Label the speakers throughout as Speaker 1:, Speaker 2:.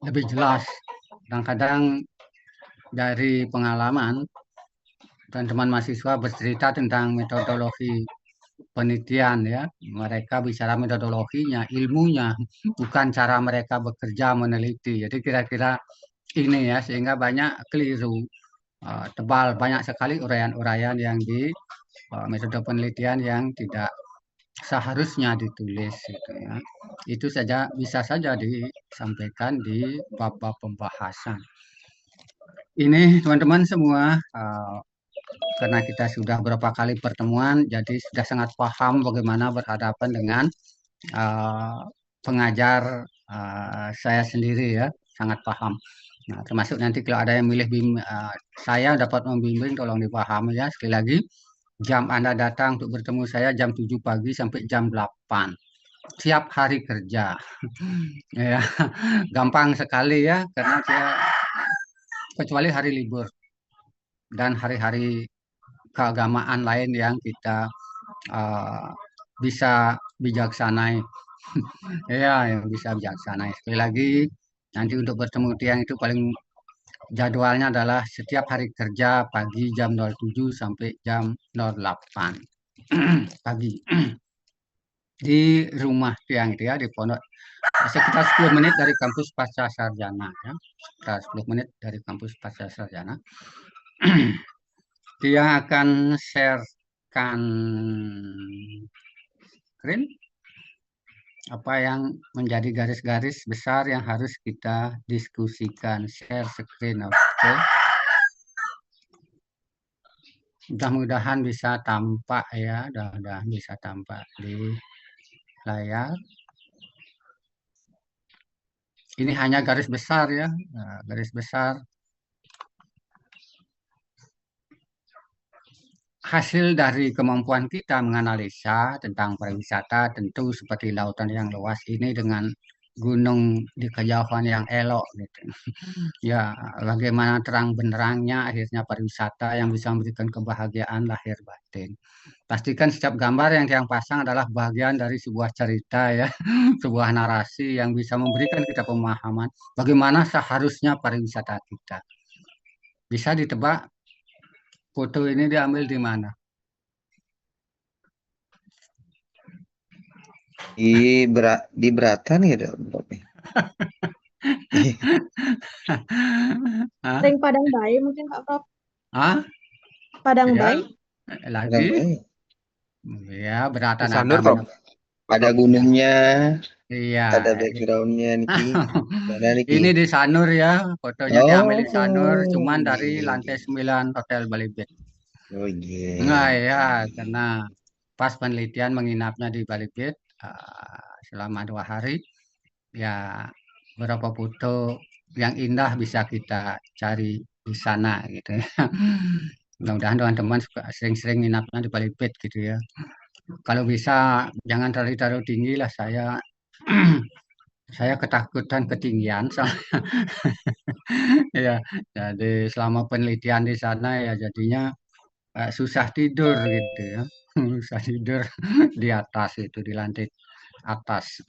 Speaker 1: lebih jelas. Kadang-kadang dari pengalaman teman-teman mahasiswa bercerita tentang metodologi penelitian ya. Mereka bicara metodologinya, ilmunya, bukan cara mereka bekerja meneliti. Jadi kira-kira ini ya, sehingga banyak keliru, tebal, banyak sekali uraian-uraian yang di metode penelitian yang tidak seharusnya ditulis gitu ya. Itu saja bisa saja disampaikan di bab-bab pembahasan. Ini teman-teman semua karena kita sudah beberapa kali pertemuan, jadi sudah sangat paham bagaimana berhadapan dengan pengajar saya sendiri ya, sangat paham. Nah, termasuk nanti kalau ada yang milih saya dapat membimbing, tolong dipahami ya. Sekali lagi, jam Anda datang untuk bertemu saya jam 7 pagi sampai jam 8. Siap hari kerja. Ya, gampang sekali ya, karena saya kecuali hari libur dan hari-hari keagamaan lain yang kita uh, bisa bijaksanai. Ya, yang bisa bijaksanai. Sekali lagi, nanti untuk bertemu tiang itu paling jadwalnya adalah setiap hari kerja pagi jam 07 sampai jam 08 pagi di rumah tiang itu ya, di pondok sekitar 10 menit dari kampus Pasca Sarjana ya, sekitar 10 menit dari kampus Pasca Sarjana. Dia akan sharekan screen apa yang menjadi garis-garis besar yang harus kita diskusikan. Share screen, oke. Mudah-mudahan bisa tampak ya, mudah-mudahan bisa tampak di layar. Ini hanya garis besar ya, nah, garis besar. Hasil dari kemampuan kita menganalisa tentang pariwisata tentu seperti lautan yang luas ini dengan gunung di kejauhan yang elok gitu. Ya, bagaimana terang benderangnya akhirnya pariwisata yang bisa memberikan kebahagiaan lahir batin. Pastikan setiap gambar yang pasang adalah bagian dari sebuah cerita ya, sebuah narasi yang bisa memberikan kita pemahaman bagaimana seharusnya pariwisata kita. Bisa ditebak foto ini diambil di mana?
Speaker 2: Di Beratan ya dong.
Speaker 1: Hah?
Speaker 3: Ring Padang Bayi mungkin Pak Prof.
Speaker 1: Hah?
Speaker 3: Padang
Speaker 1: Ya,
Speaker 3: Bayi.
Speaker 1: lagi. Ya,
Speaker 2: Di
Speaker 1: beratan
Speaker 2: Sanur
Speaker 1: akan.
Speaker 2: Prof. Ada gunungnya,
Speaker 1: Iya.
Speaker 2: ada backgroundnya Niki. Mana Niki?
Speaker 1: Ini di Sanur ya, fotonya diambil di Sanur,
Speaker 2: Oh,
Speaker 1: cuman dari
Speaker 2: iya,
Speaker 1: lantai
Speaker 2: iya.
Speaker 1: 9 Hotel Bali Beach.
Speaker 2: Oh
Speaker 1: Nah
Speaker 2: iya.
Speaker 1: ya, karena pas penelitian menginapnya di Bali Beach selama 2 hari, ya beberapa foto yang indah bisa kita cari di sana gitu ya. Mudah-mudahan teman-teman suka sering-sering nginapnya di Bali Beach gitu ya. Kalau bisa jangan terlalu tinggi lah, saya ketakutan ketinggian soalnya. Ya, jadi selama penelitian di sana ya jadinya susah tidur gitu ya. Susah tidur di atas itu, di lantai atas.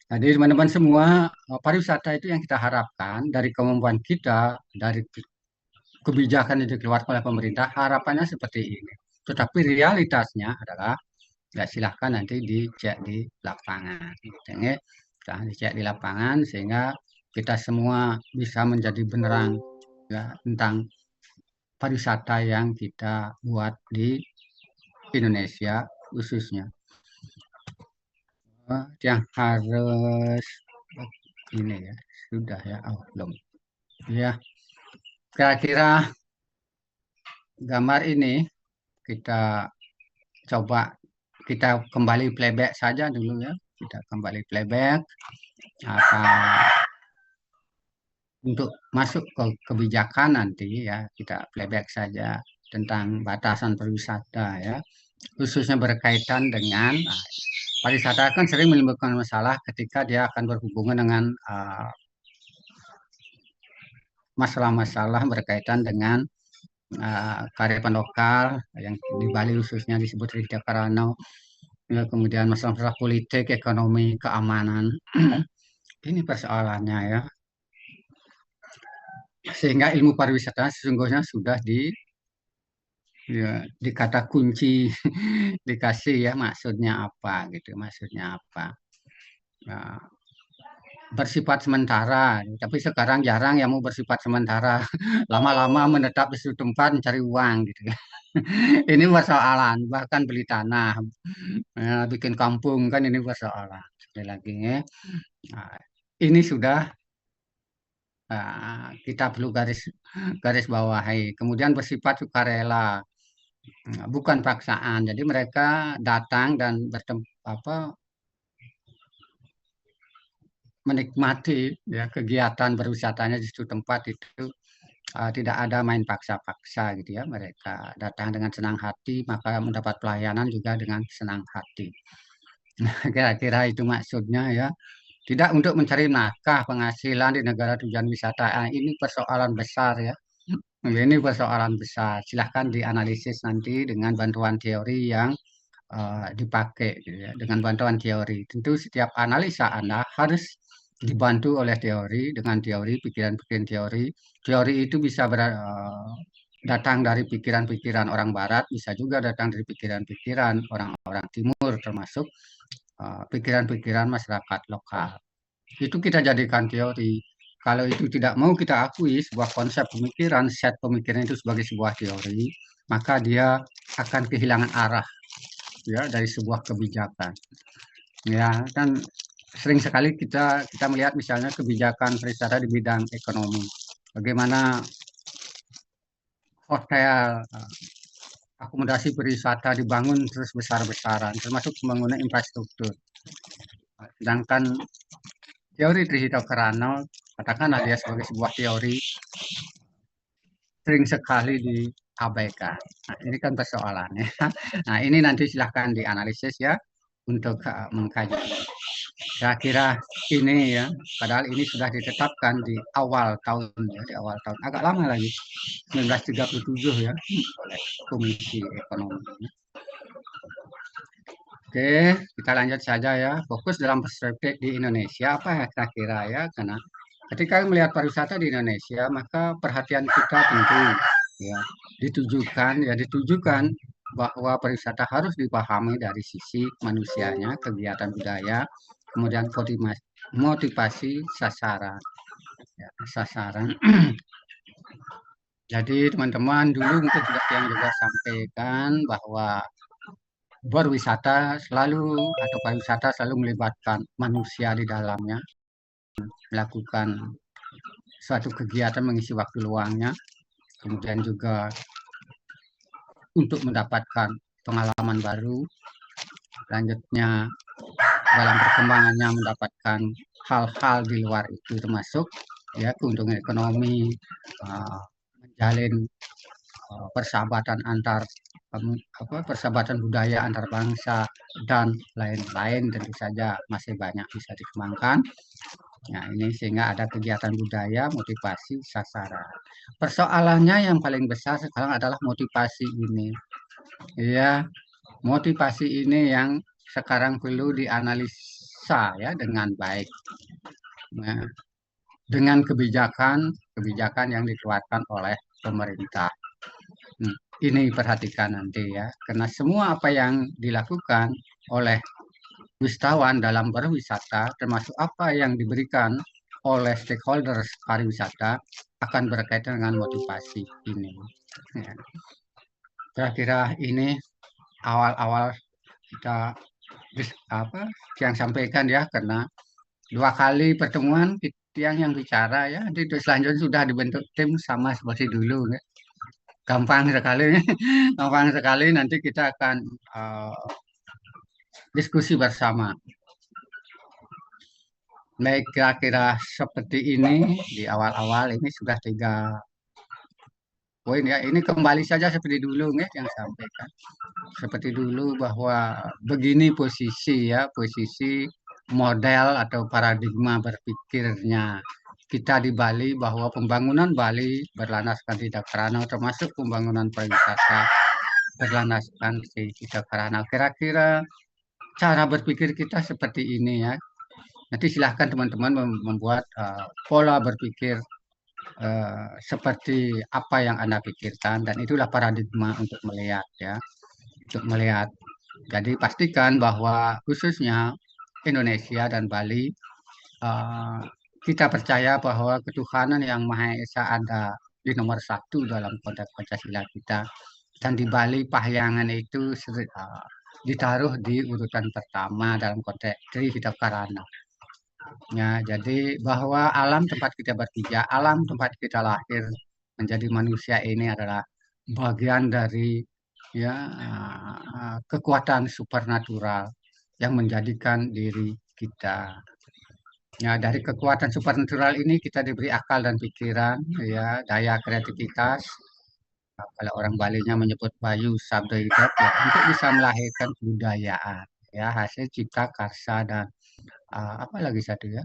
Speaker 1: Jadi teman-teman semua, pariwisata itu yang kita harapkan dari kemampuan kita, dari kebijakan yang dikeluarkan oleh pemerintah, harapannya seperti ini. Tetapi realitasnya adalah ya silahkan nanti dicek di lapangan. Gitu, ya. Dicek di lapangan sehingga kita semua bisa menjadi benerang ya, tentang pariwisata yang kita buat di Indonesia khususnya. Yang harus ini ya sudah ya, oh, belum ya, kira-kira gambar ini kita coba kita kembali playback saja dulu ya, kita kembali playback apa untuk masuk ke kebijakan nanti ya, kita playback saja tentang batasan pariwisata ya, khususnya berkaitan dengan pariwisata kan sering menimbulkan masalah ketika dia akan berhubungan dengan masalah-masalah berkaitan dengan kearifan lokal yang di Bali khususnya disebut Ridha Karano ya, kemudian masalah-masalah politik, ekonomi, keamanan. Ini persoalannya ya. Sehingga ilmu pariwisata sesungguhnya sudah di kata kunci dikasih ya maksudnya apa gitu, maksudnya apa. Nah, bersifat sementara, tapi sekarang jarang yang mau bersifat sementara. Lama-lama menetap di suatu tempat mencari uang gitu ya. Ini persoalan, bahkan beli tanah, bikin kampung kan ini persoalan. Sekali lagi ya. Nah, ini sudah kita perlu garis bawahi. Kemudian bersifat sukarela, bukan paksaan. Jadi mereka datang dan menikmati ya kegiatan berwisatanya di situ tempat itu tidak ada main paksa-paksa gitu ya. Mereka datang dengan senang hati, maka mendapat pelayanan juga dengan senang hati. Nah, kira-kira itu maksudnya ya. Tidak untuk mencari nafkah penghasilan di negara tujuan wisata. Ini persoalan besar ya. Ini persoalan besar. Silahkan dianalisis nanti dengan bantuan teori yang dipakai gitu ya. Dengan bantuan teori. Tentu setiap analisa Anda harus dibantu oleh teori, dengan teori, pikiran-pikiran teori. Teori itu bisa datang dari pikiran-pikiran orang Barat, bisa juga datang dari pikiran-pikiran orang-orang Timur, termasuk pikiran-pikiran masyarakat lokal. Itu kita jadikan teori. Kalau itu tidak mau kita akui sebuah konsep pemikiran, set pemikiran itu sebagai sebuah teori, maka dia akan kehilangan arah ya dari sebuah kebijakan. Ya, kan sering sekali kita melihat misalnya kebijakan pariwisata di bidang ekonomi. Bagaimana hotel, akomodasi pariwisata dibangun terus besar-besaran, termasuk pembangunan infrastruktur. Sedangkan teori Trihito Karano, katakanlah dia sebagai sebuah teori, sering sekali diabaikan. Nah, ini kan persoalannya. Nah, ini nanti silahkan dianalisis ya untuk mengkaji. Saya kira ini ya, padahal ini sudah ditetapkan di awal tahun ya, di awal tahun agak lama lagi, 1937 ya, oleh Komisi Ekonomi. Oke, kita lanjut saja ya. Fokus dalam perspektif di Indonesia apa ya kira-kira ya, karena ketika melihat pariwisata di Indonesia, maka perhatian kita tentu ya ditujukan bahwa pariwisata harus dipahami dari sisi manusianya, kegiatan budaya, kemudian motivasi sasaran. Ya, sasaran. Jadi teman-teman dulu mungkin juga sampaikan bahwa berwisata selalu atau pariwisata selalu melibatkan manusia di dalamnya, melakukan suatu kegiatan mengisi waktu luangnya, kemudian juga untuk mendapatkan pengalaman baru, selanjutnya dalam perkembangannya mendapatkan hal-hal di luar itu termasuk ya keuntungan ekonomi, menjalin persahabatan antar persahabatan budaya antar bangsa dan lain-lain, tentu saja masih banyak bisa dikembangkan. Nah, ini sehingga ada kegiatan budaya, motivasi sasaran. Persoalannya yang paling besar sekarang adalah motivasi ini. Ya, motivasi ini yang sekarang perlu dianalisa ya dengan baik. Nah, dengan kebijakan yang dikeluarkan oleh pemerintah. Ini perhatikan nanti ya, karena semua apa yang dilakukan oleh wisatawan dalam berwisata, termasuk apa yang diberikan oleh stakeholders pariwisata, akan berkaitan dengan motivasi ini. Ya. Kira-kira ini awal-awal kita yang sampaikan ya, karena 2 kali pertemuan yang bicara ya, nanti selanjutnya sudah dibentuk tim sama seperti dulu ya. Gampang sekali, gampang sekali. Nanti kita akan diskusi bersama. Baik, kira-kira seperti ini di awal-awal ini sudah 3 poin ya. Ini kembali saja seperti dulu ya yang sampaikan. Seperti dulu bahwa begini posisi ya, posisi model atau paradigma berpikirnya kita di Bali, bahwa pembangunan Bali berlandaskan Trihito Karano, termasuk pembangunan pariwisata berlandaskan Trihito Karano. Kira-kira cara berpikir kita seperti ini ya. Nanti silahkan teman-teman membuat pola berpikir seperti apa yang Anda pikirkan, dan itulah paradigma untuk melihat ya, untuk melihat. Jadi pastikan bahwa khususnya Indonesia dan Bali, eh, kita percaya bahwa ketuhanan yang Maha Esa ada di nomor satu dalam konteks Pancasila kita, dan di Bali Pahyangan itu ditaruh di urutan pertama dalam konteks Trihita Karana. Ya, jadi bahwa alam tempat kita berpijak, alam tempat kita lahir menjadi manusia ini adalah bagian dari ya kekuatan supernatural yang menjadikan diri kita. Ya, dari kekuatan supernatural ini kita diberi akal dan pikiran, ya, daya kreativitas. Kalau orang Balinya menyebut Bayu Sabda Hidup, ya, untuk bisa melahirkan kebudayaan, ya, hasil cipta karsa dan apa lagi satu ya?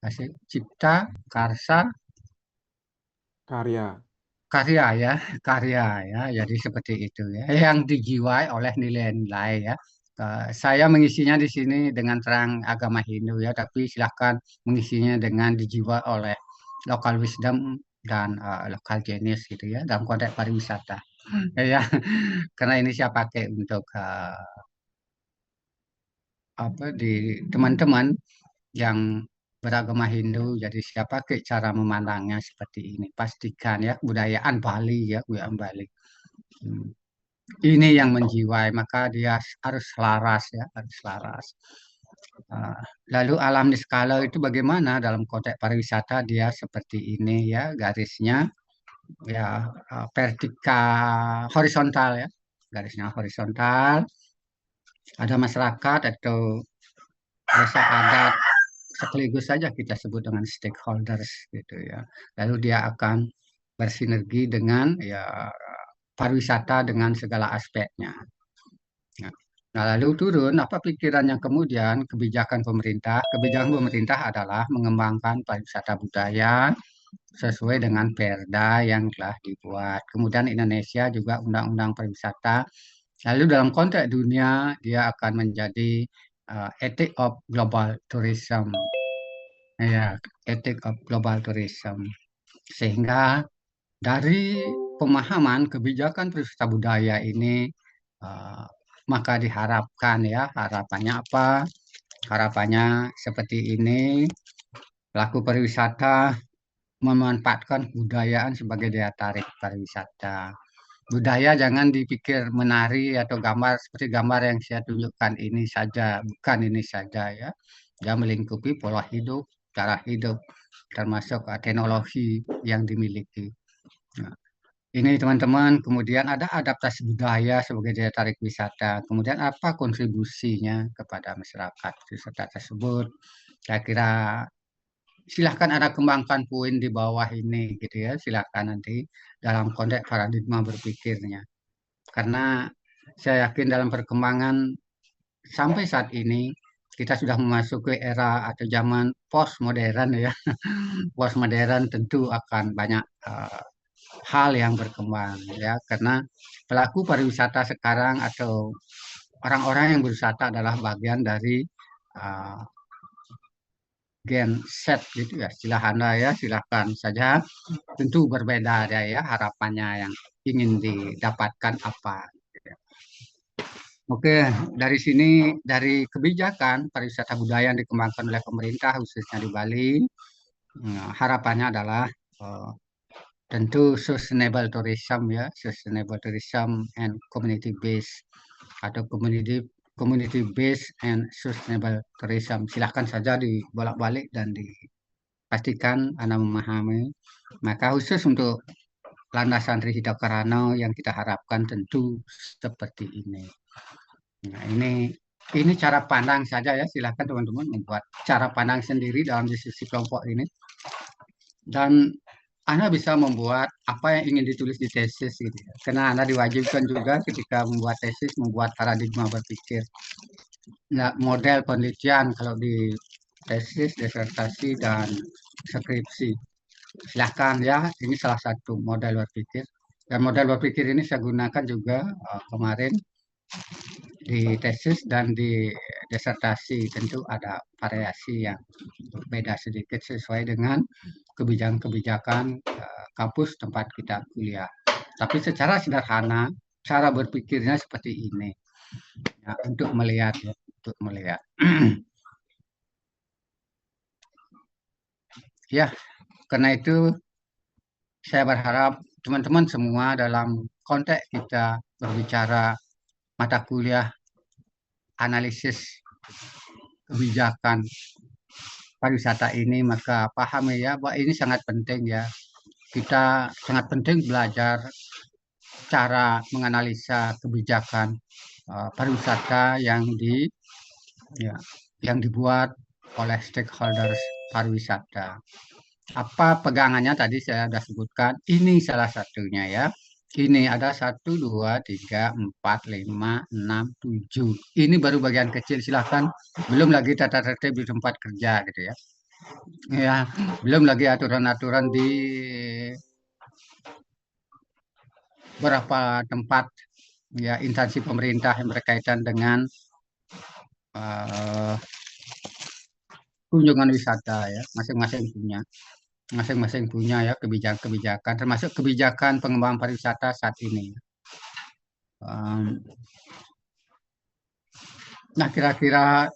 Speaker 1: Hasil cipta karsa
Speaker 4: Karya.
Speaker 1: karya ya, karya ya. Jadi seperti itu ya, yang dijiwai oleh nilai-nilai ya. Saya mengisinya di sini dengan terang agama Hindu ya, tapi silahkan mengisinya dengan dijiwai oleh local wisdom dan local genius gitu ya, dalam konteks pariwisata. Ya, karena ini saya pakai untuk apa di teman-teman yang beragama Hindu, jadi saya pakai cara memandangnya seperti ini. Pastikan ya kebudayaan Bali ya, kebudayaan Bali. Hmm. Ini yang menjiwai, maka dia harus selaras ya, harus selaras. Ah, lalu alam di skala itu bagaimana dalam konteks pariwisata, dia seperti ini ya, garisnya ya vertikal horizontal ya, garisnya horizontal. Ada masyarakat atau desa adat, sekaligus saja kita sebut dengan stakeholders gitu ya. Lalu dia akan bersinergi dengan ya pariwisata dengan segala aspeknya. Nah, nah, lalu turun apa pikiran yang kemudian kebijakan pemerintah? Kebijakan pemerintah adalah mengembangkan pariwisata budaya sesuai dengan Perda yang telah dibuat. Kemudian Indonesia juga undang-undang pariwisata. Lalu dalam konteks dunia dia akan menjadi Ethic of Global Tourism. Ya, Ethic of Global Tourism. Sehingga dari pemahaman kebijakan pariwisata budaya ini, eh, maka diharapkan ya, harapannya apa? Harapannya seperti ini, pelaku pariwisata memanfaatkan kebudayaan sebagai daya tarik pariwisata. Budaya jangan dipikir menari atau gambar seperti gambar yang saya tunjukkan ini saja, bukan ini saja ya. Dia melingkupi pola hidup, cara hidup, termasuk teknologi yang dimiliki. Nah, ini teman-teman, kemudian ada adaptasi budaya sebagai daya tarik wisata. Kemudian apa kontribusinya kepada masyarakat wisata tersebut? Saya kira silahkan Anda kembangkan poin di bawah ini gitu ya. Silahkan nanti dalam konteks paradigma berpikirnya. Karena saya yakin dalam perkembangan sampai saat ini kita sudah memasuki era atau zaman postmodern ya. Postmodern tentu akan banyak hal yang berkembang ya, karena pelaku pariwisata sekarang atau orang-orang yang berwisata adalah bagian dari uh, gen set gitu ya, istilah Anda ya, silahkan saja. Tentu berbeda ya harapannya yang ingin didapatkan apa. Oke, dari sini dari kebijakan pariwisata budaya yang dikembangkan oleh pemerintah khususnya di Bali, harapannya adalah tentu sustainable tourism ya, sustainable tourism and community based atau community based and sustainable tourism. Silahkan saja dibolak-balik dan dipastikan Anda memahami. Maka khusus untuk landasan Trihita Karana yang kita harapkan tentu seperti ini. Nah, ini cara pandang saja ya. Silahkan teman-teman membuat cara pandang sendiri dalam diskusi kelompok ini. Dan Anda bisa membuat apa yang ingin ditulis di tesis gitu ya. Karena Anda diwajibkan juga ketika membuat tesis membuat paradigma berpikir. Nah, model penelitian kalau di tesis, disertasi dan skripsi. Silahkan ya, ini salah satu model berpikir. Dan model berpikir ini saya gunakan juga kemarin di tesis dan di disertasi tentu ada variasi yang beda sedikit sesuai dengan kebijakan-kebijakan kampus tempat kita kuliah. Tapi secara sederhana cara berpikirnya seperti ini ya, untuk melihat ya, untuk melihat. Ya, karena itu saya berharap teman-teman semua dalam konteks kita berbicara mata kuliah analisis kebijakan pariwisata ini, maka pahami ya bahwa ini sangat penting ya. Kita sangat penting belajar cara menganalisa kebijakan pariwisata ya, yang dibuat oleh stakeholders pariwisata. Apa pegangannya tadi saya sudah sebutkan. Ini salah satunya ya. Ini ada 1, 2, 3, 4, 5, 6, 7. Ini baru bagian kecil, silahkan. Belum lagi tata tertib di tempat kerja gitu ya. Ya, belum lagi aturan-aturan di beberapa tempat ya instansi pemerintah yang berkaitan dengan uh, kunjungan wisata ya, masing-masing punya ya kebijakan-kebijakan, termasuk kebijakan pengembangan pariwisata saat ini. Nah, kira-kira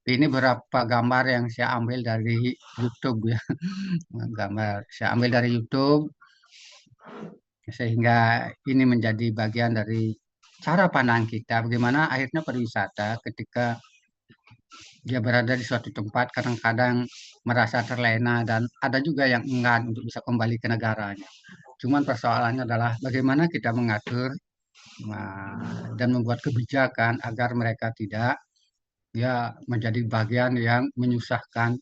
Speaker 1: ini beberapa gambar yang saya ambil dari YouTube ya, gambar saya ambil dari YouTube, sehingga ini menjadi bagian dari cara pandang kita, bagaimana akhirnya pariwisata ketika dia berada di suatu tempat kadang-kadang merasa terlena dan ada juga yang enggan untuk bisa kembali ke negaranya. Cuman persoalannya adalah bagaimana kita mengatur dan membuat kebijakan agar mereka tidak ya menjadi bagian yang menyusahkan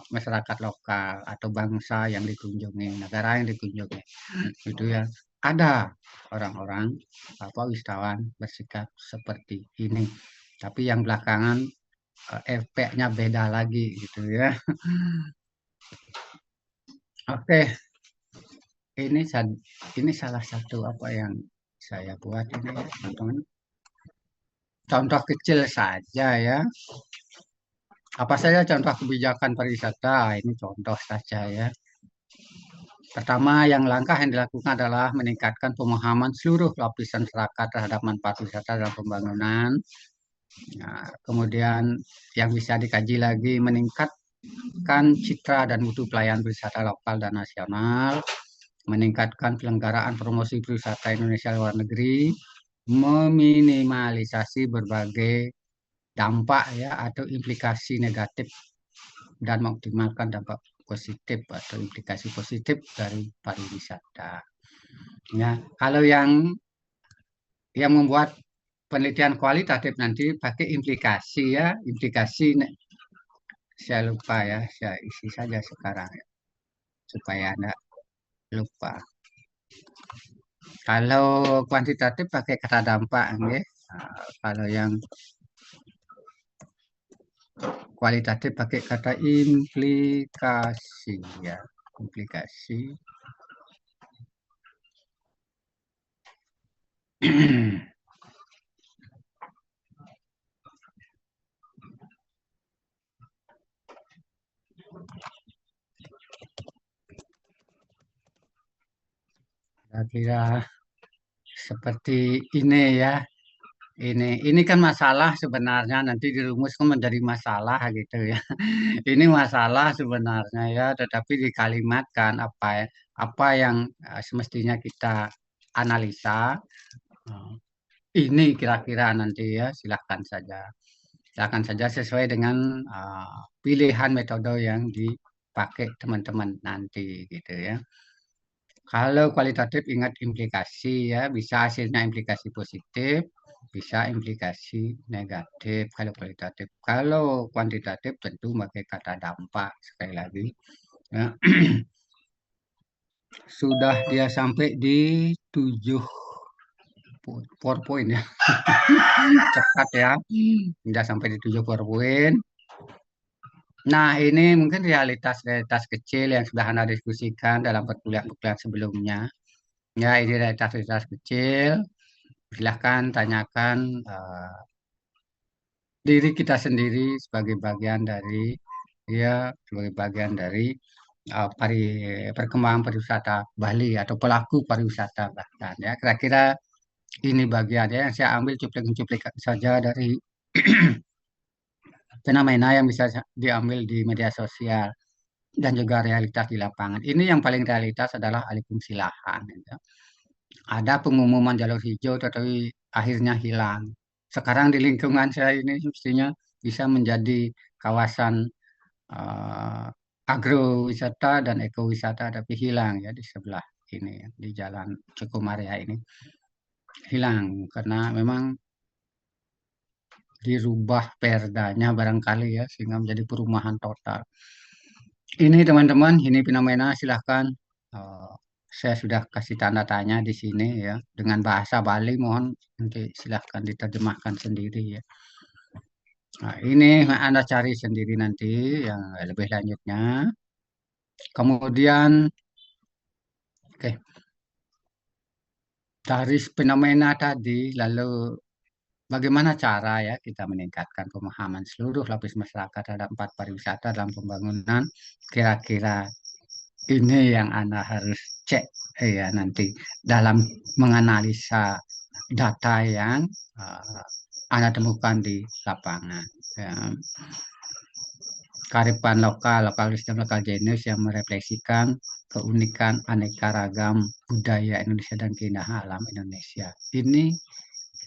Speaker 1: masyarakat lokal atau bangsa yang dikunjungi, negara yang dikunjungi. Itu ya. Ada orang-orang wisatawan bersikap seperti ini. Tapi yang belakangan efeknya beda lagi gitu ya. Oke, ini salah satu apa yang saya buat ini ya, teman-teman. Contoh kecil saja ya. Apa saja contoh kebijakan pariwisata? Ini contoh saja ya. Pertama, langkah yang dilakukan adalah meningkatkan pemahaman seluruh lapisan masyarakat terhadap manfaat wisata dalam pembangunan. Nah, kemudian yang bisa dikaji lagi meningkatkan citra dan mutu pelayanan wisata lokal dan nasional, meningkatkan penyelenggaraan promosi pariwisata Indonesia luar negeri, meminimalisasi berbagai dampak ya atau implikasi negatif dan mengoptimalkan dampak positif atau implikasi positif dari pariwisata. Ya, kalau yang membuat penelitian kualitatif nanti pakai implikasi ya, implikasi saya lupa ya, saya isi saja sekarang ya, supaya Anda lupa. Kalau kuantitatif pakai kata dampak ya. Nah, kalau yang kualitatif pakai kata implikasi ya, implikasi. Kira-kira seperti ini ya. Ini kan masalah sebenarnya nanti dirumuskan menjadi masalah gitu ya. Ini masalah sebenarnya ya, tetapi dikalimatkan apa yang semestinya kita analisa. Ini kira-kira nanti ya, silakan saja. Silakan saja sesuai dengan pilihan metode yang dipakai teman-teman nanti gitu ya. Kalau kualitatif ingat implikasi ya, bisa hasilnya implikasi positif, bisa implikasi negatif kalau kualitatif. Kalau kuantitatif tentu pakai kata dampak sekali lagi. Ya. Sudah dia sampai di 7 PowerPoint ya. Cepat ya. Sudah sampai di 7 PowerPoint. Nah, ini mungkin realitas-realitas kecil yang sudah Anda diskusikan dalam perkuliahan-perkuliahan sebelumnya. Ya, ini realitas-realitas kecil silahkan tanyakan diri kita sendiri sebagai bagian dari sebagai bagian dari perkembangan pariwisata Bali atau pelaku pariwisata bahkan ya. Kira-kira ini bagiannya yang saya ambil cuplikan-cuplikan saja dari fenomena yang bisa diambil di media sosial dan juga realitas di lapangan. Ini yang paling realitas adalah alih fungsi lahan. Ya. Ada pengumuman jalur hijau tetapi akhirnya hilang. Sekarang di lingkungan saya ini mestinya bisa menjadi kawasan eh, agrowisata dan ekowisata tapi hilang ya di sebelah ini ya, di Jalan Cukumaria ini hilang karena memang dirubah perdanya barangkali ya sehingga menjadi perumahan total. Ini teman-teman, ini fenomena silahkan eh, saya sudah kasih tanda tanya di sini ya dengan bahasa Bali mohon nanti silahkan diterjemahkan sendiri ya. Nah, ini Anda cari sendiri nanti yang lebih lanjutnya. Kemudian, oke, dari fenomena tadi, lalu bagaimana cara ya kita meningkatkan pemahaman seluruh lapis masyarakat terhadap empat pariwisata dalam pembangunan? Kira-kira ini yang Anda harus cek ya nanti dalam menganalisa data yang Anda temukan di lapangan. Ya. Kearifan lokal, lokal wisdom, lokal genius yang merefleksikan keunikan aneka ragam budaya Indonesia dan keindahan alam Indonesia. Ini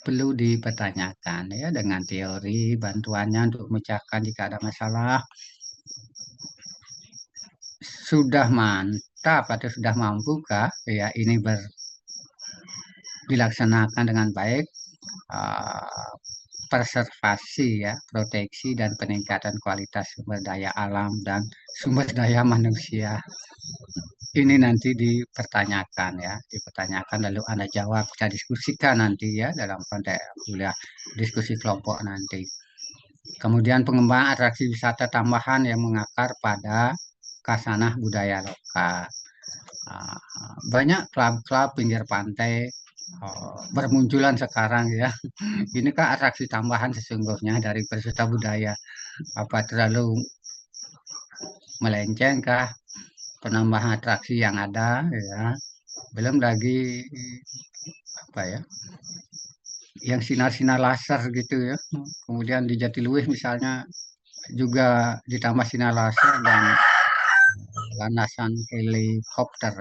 Speaker 1: perlu dipertanyakan ya dengan teori bantuannya untuk memecahkan jika ada masalah. Sudah mantap atau sudah mampukah ya ini dilaksanakan dengan baik preservasi ya, proteksi dan peningkatan kualitas sumber daya alam dan sumber daya manusia. Ini nanti dipertanyakan ya, dipertanyakan lalu Anda jawab, kita diskusikan nanti ya dalam konteks kuliah diskusi kelompok nanti. Kemudian pengembangan atraksi wisata tambahan yang mengakar pada kasanah budaya lokal. Banyak klub-klub pinggir pantai bermunculan sekarang ya. Ini kan atraksi tambahan sesungguhnya dari pariwisata budaya. Apa terlalu melenceng kah penambahan atraksi yang ada ya. Belum lagi apa ya? Yang sinar-sinar laser gitu ya. Kemudian di Jatiluwih misalnya juga ditambah sinar laser dan landasan helikopter.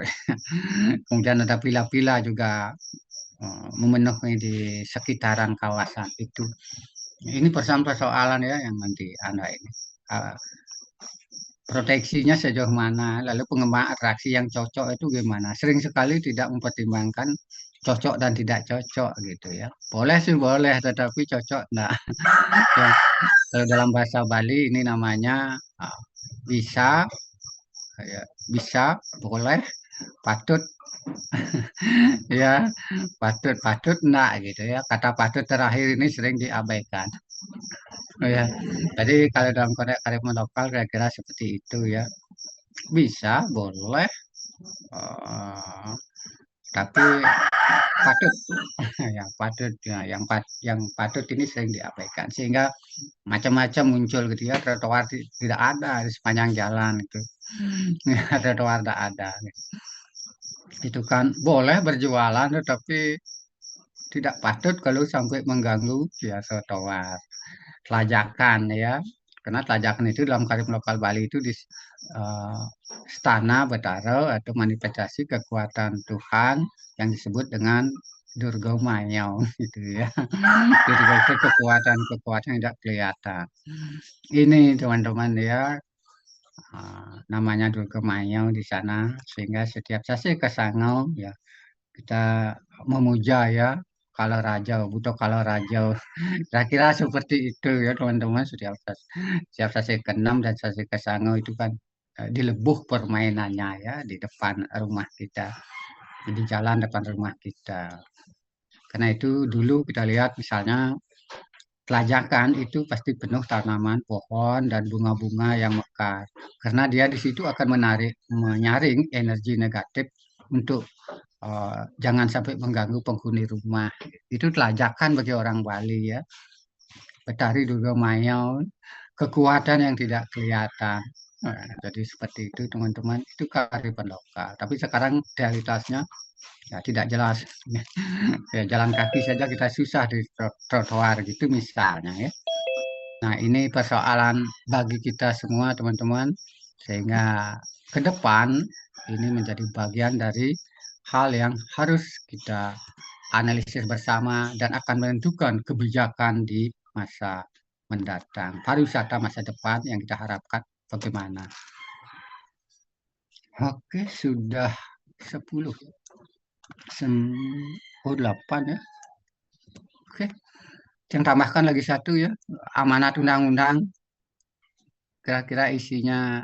Speaker 1: Kemudian ada pila-pila juga memenuhi di sekitaran kawasan itu. Ini persoalan ya yang nanti Anda ini. Proteksinya sejauh mana, lalu pengembangan atraksi yang cocok itu gimana. Sering sekali tidak mempertimbangkan cocok dan tidak cocok gitu ya. Boleh sih boleh, tetapi cocok enggak. Ya, kalau dalam bahasa Bali ini namanya bisa, ya, bisa, boleh, patut, ya, patut enggak gitu ya. Kata patut terakhir ini sering diabaikan. Oh ya, jadi kalau dalam konteks kearifan lokal kira-kira seperti itu ya. Bisa, boleh, eh, tapi patut, yang patut ini sering diabaikan sehingga macam-macam muncul gitu ya. Trotoar tidak ada di sepanjang jalan itu, trotoar tidak ada. Itu kan boleh berjualan, tetapi tidak patut kalau sampai mengganggu ya trotoar. Telajakan ya. Karena telajakan itu dalam karif lokal Bali itu di stana Betara atau manifestasi kekuatan Tuhan yang disebut dengan Durga Mayau gitu ya. Durga itu kekuatan-kekuatan yang tidak kelihatan. Ini teman-teman ya namanya Durga Mayau di sana sehingga setiap sasi kesangau ya kita memuja ya kalau raja butuh kalau raja kira-kira seperti itu ya teman-teman setiap sesi ke-6 dan sesi ke-9 itu kan dilebuh permainannya ya di depan rumah kita di jalan depan rumah kita karena itu dulu kita lihat misalnya Telajakan itu pasti penuh tanaman, pohon, dan bunga-bunga yang mekar. Karena dia di situ akan menyaring energi negatif untuk jangan sampai mengganggu penghuni rumah. Itu telajakan bagi orang Bali ya. Betari Dudo Mayau, kekuatan yang tidak kelihatan. Nah, jadi seperti itu teman-teman, itu kearifan lokal. Tapi sekarang realitasnya ya tidak jelas. Ya, jalan kaki saja kita susah di trotoar gitu misalnya ya. Nah, ini persoalan bagi kita semua teman-teman, sehingga ke depan ini menjadi bagian dari hal yang harus kita analisis bersama dan akan menentukan kebijakan di masa mendatang. Pariwisata masa depan yang kita harapkan bagaimana. Oke, sudah 10. 8 ya. Oke. Yang tambahkan lagi satu ya, amanat undang-undang. Kira-kira isinya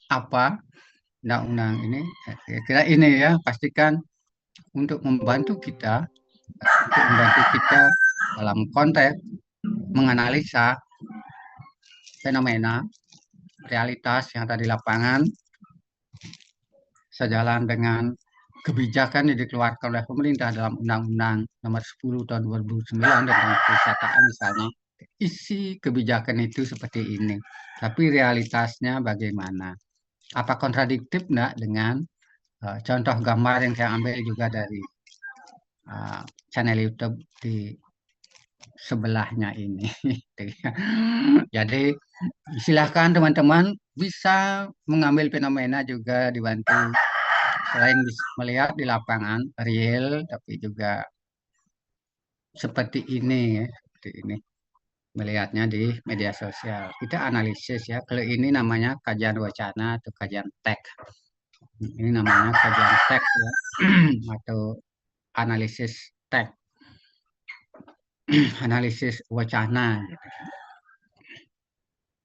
Speaker 1: apa undang-undang ini? Kira-kira ini ya, pastikan untuk membantu kita dalam konteks menganalisa fenomena realitas yang ada di lapangan sejalan dengan kebijakan yang dikeluarkan oleh pemerintah dalam Undang-Undang Nomor 10 Tahun 2009 tentang perwisataan misalnya. Isi kebijakan itu seperti ini, tapi realitasnya bagaimana? Apa kontradiktif enggak dengan contoh gambar yang saya ambil juga dari channel YouTube di sebelahnya ini. Jadi silakan teman-teman bisa mengambil fenomena juga dibantu selain melihat di lapangan real, tapi juga seperti ini ya, seperti ini melihatnya di media sosial. Kita analisis ya. Kalau ini namanya kajian wacana atau kajian teks. Ini namanya kajian teks ya, atau analisis teks, analisis wacana.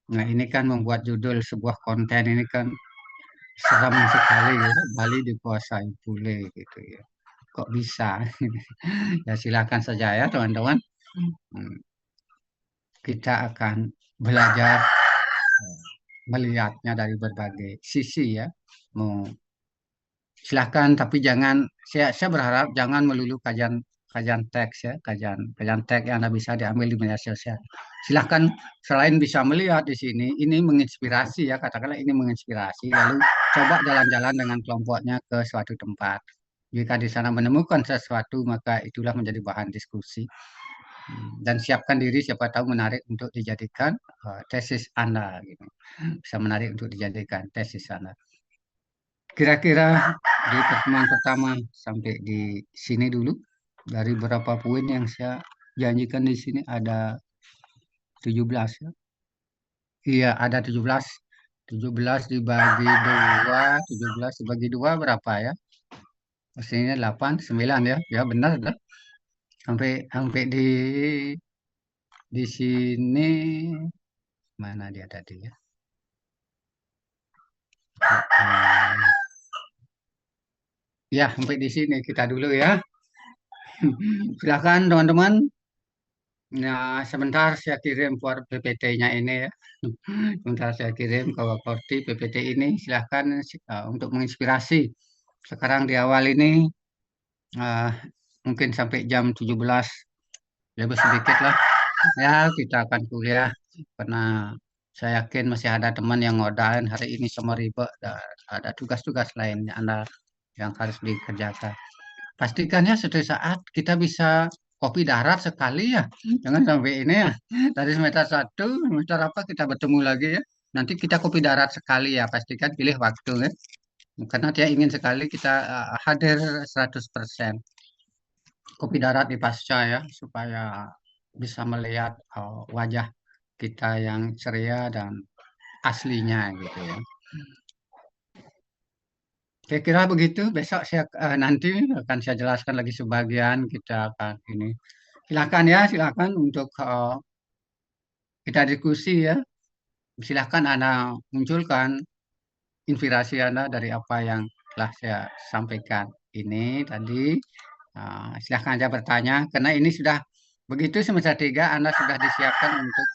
Speaker 1: Nah ini kan membuat judul sebuah konten ini kan seram sekali ya. Bali dikuasai bule gitu ya. Kok bisa? Ya silakan saja ya teman-teman. Kita akan belajar melihatnya dari berbagai sisi ya. Silahkan tapi jangan saya berharap jangan melulu kajian teks ya, kajian teks yang Anda bisa diambil di media sosial. Silahkan selain bisa melihat di sini, ini menginspirasi ya, katakanlah ini menginspirasi, lalu coba jalan-jalan dengan kelompoknya ke suatu tempat. Jika di sana menemukan sesuatu, maka itulah menjadi bahan diskusi. Dan siapkan diri, siapa tahu menarik untuk dijadikan tesis Anda. Gitu. Bisa menarik untuk dijadikan tesis Anda. Kira-kira di pertemuan pertama sampai di sini dulu. Dari beberapa poin yang saya janjikan di sini ada 17 ya. Iya, ada 17. 17 dibagi 2, 17 dibagi 2 berapa ya? Pastinya 8, 9 ya. Ya benar dah. Sampai di sini mana dia tadi ya? Ya, sampai di sini kita dulu ya. Silakan teman-teman. Nah, sebentar saya kirim for PPT-nya ini ya. Sebentar saya kirim ke Korti PPT ini. Silahkan untuk menginspirasi. Sekarang di awal ini mungkin sampai jam 17 lebih sedikit lah. Ya, kita akan kuliah karena saya yakin masih ada teman yang ngodain hari ini sama ribet. Ada tugas-tugas lain Anda yang harus dikerjakan. Pastikan ya suatu saat kita bisa kopi darat sekali ya. Jangan sampai ini ya. Dari semester 1, semester apa kita bertemu lagi ya. Nanti kita kopi darat sekali ya. Pastikan pilih waktu ya. Karena dia ingin sekali kita hadir 100%. Kopi darat di pasca ya. Supaya bisa melihat wajah kita yang ceria dan aslinya gitu ya. Kira-kira begitu. Besok saya nanti akan saya jelaskan lagi sebagian. Kita akan ini. Silakan ya, silakan untuk kita diskusi ya. Silakan Anda munculkan inspirasi Anda dari apa yang telah saya sampaikan ini tadi. Silakan aja bertanya karena ini sudah begitu semester 3 Anda sudah disiapkan untuk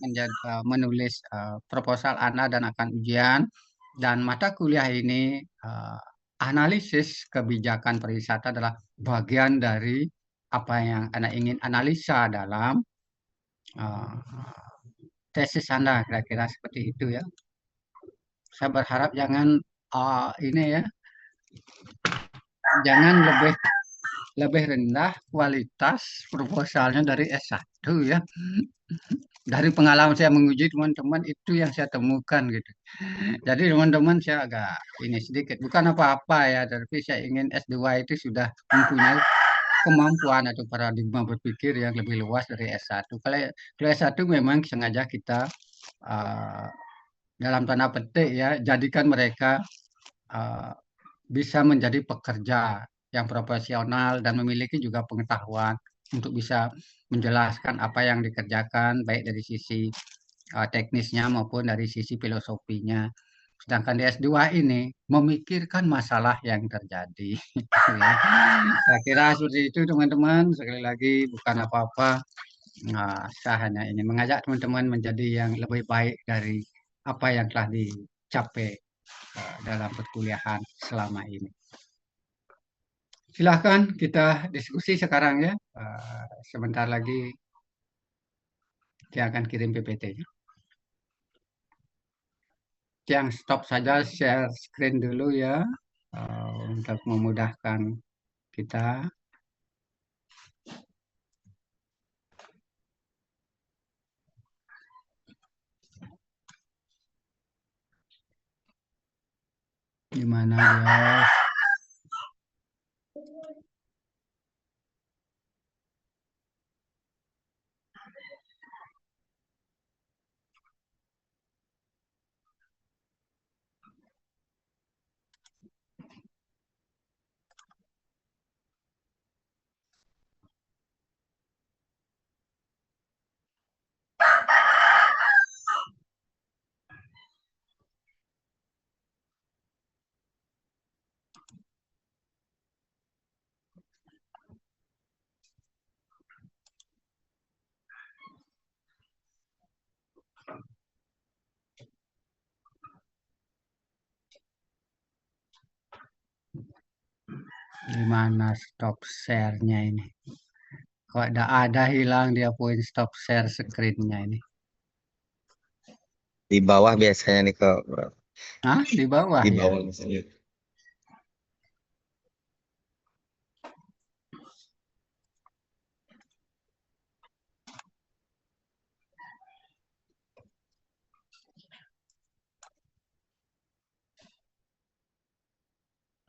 Speaker 1: menulis proposal Anda dan akan ujian dan mata kuliah ini analisis kebijakan pariwisata adalah bagian dari apa yang Anda ingin analisa dalam uh, tesis Anda, kira-kira seperti itu ya. Saya berharap jangan ini ya, jangan lebih rendah kualitas proposalnya dari S1 ya. Dari pengalaman saya menguji teman-teman itu yang saya temukan gitu. Jadi teman-teman saya agak ini sedikit, bukan apa-apa ya, tapi saya ingin S2 itu sudah mempunyai kemampuan atau paradigma berpikir yang lebih luas dari S1. Kalau S1 memang sengaja kita uh, dalam tanda petik ya, jadikan mereka uh, bisa menjadi pekerja yang profesional dan memiliki juga pengetahuan untuk bisa menjelaskan apa yang dikerjakan baik dari sisi teknisnya maupun dari sisi filosofinya. Sedangkan di S2 ini memikirkan masalah yang terjadi. Ya. Saya kira seperti itu teman-teman. Sekali lagi bukan apa-apa. Nah, saya hanya ingin mengajak teman-teman menjadi yang lebih baik dari apa yang telah dicapai dalam perkuliahan selama ini. Silahkan kita diskusi sekarang ya. Sebentar lagi dia akan kirim PPT-nya. Yang stop saja share screen dulu ya untuk memudahkan kita. Gimana ya? Gimana stop share-nya ini? Kok ada hilang dia poin stop share screen-nya ini?
Speaker 2: Di bawah biasanya nih kok, Bro.
Speaker 1: Hah? Di bawah
Speaker 2: Di
Speaker 1: ya?
Speaker 2: bawah misalnya.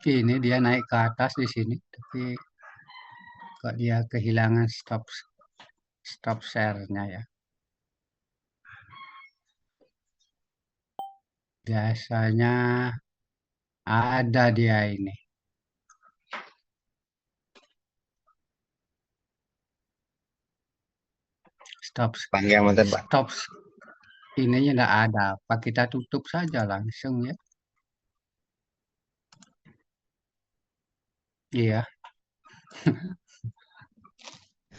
Speaker 1: Ini dia naik ke atas di sini, tapi kok dia kehilangan stop share-nya ya? Biasanya ada dia ini.
Speaker 2: Panjang banget, Pak.
Speaker 1: Stop ininya enggak ada. Apa kita tutup saja langsung ya? Iya.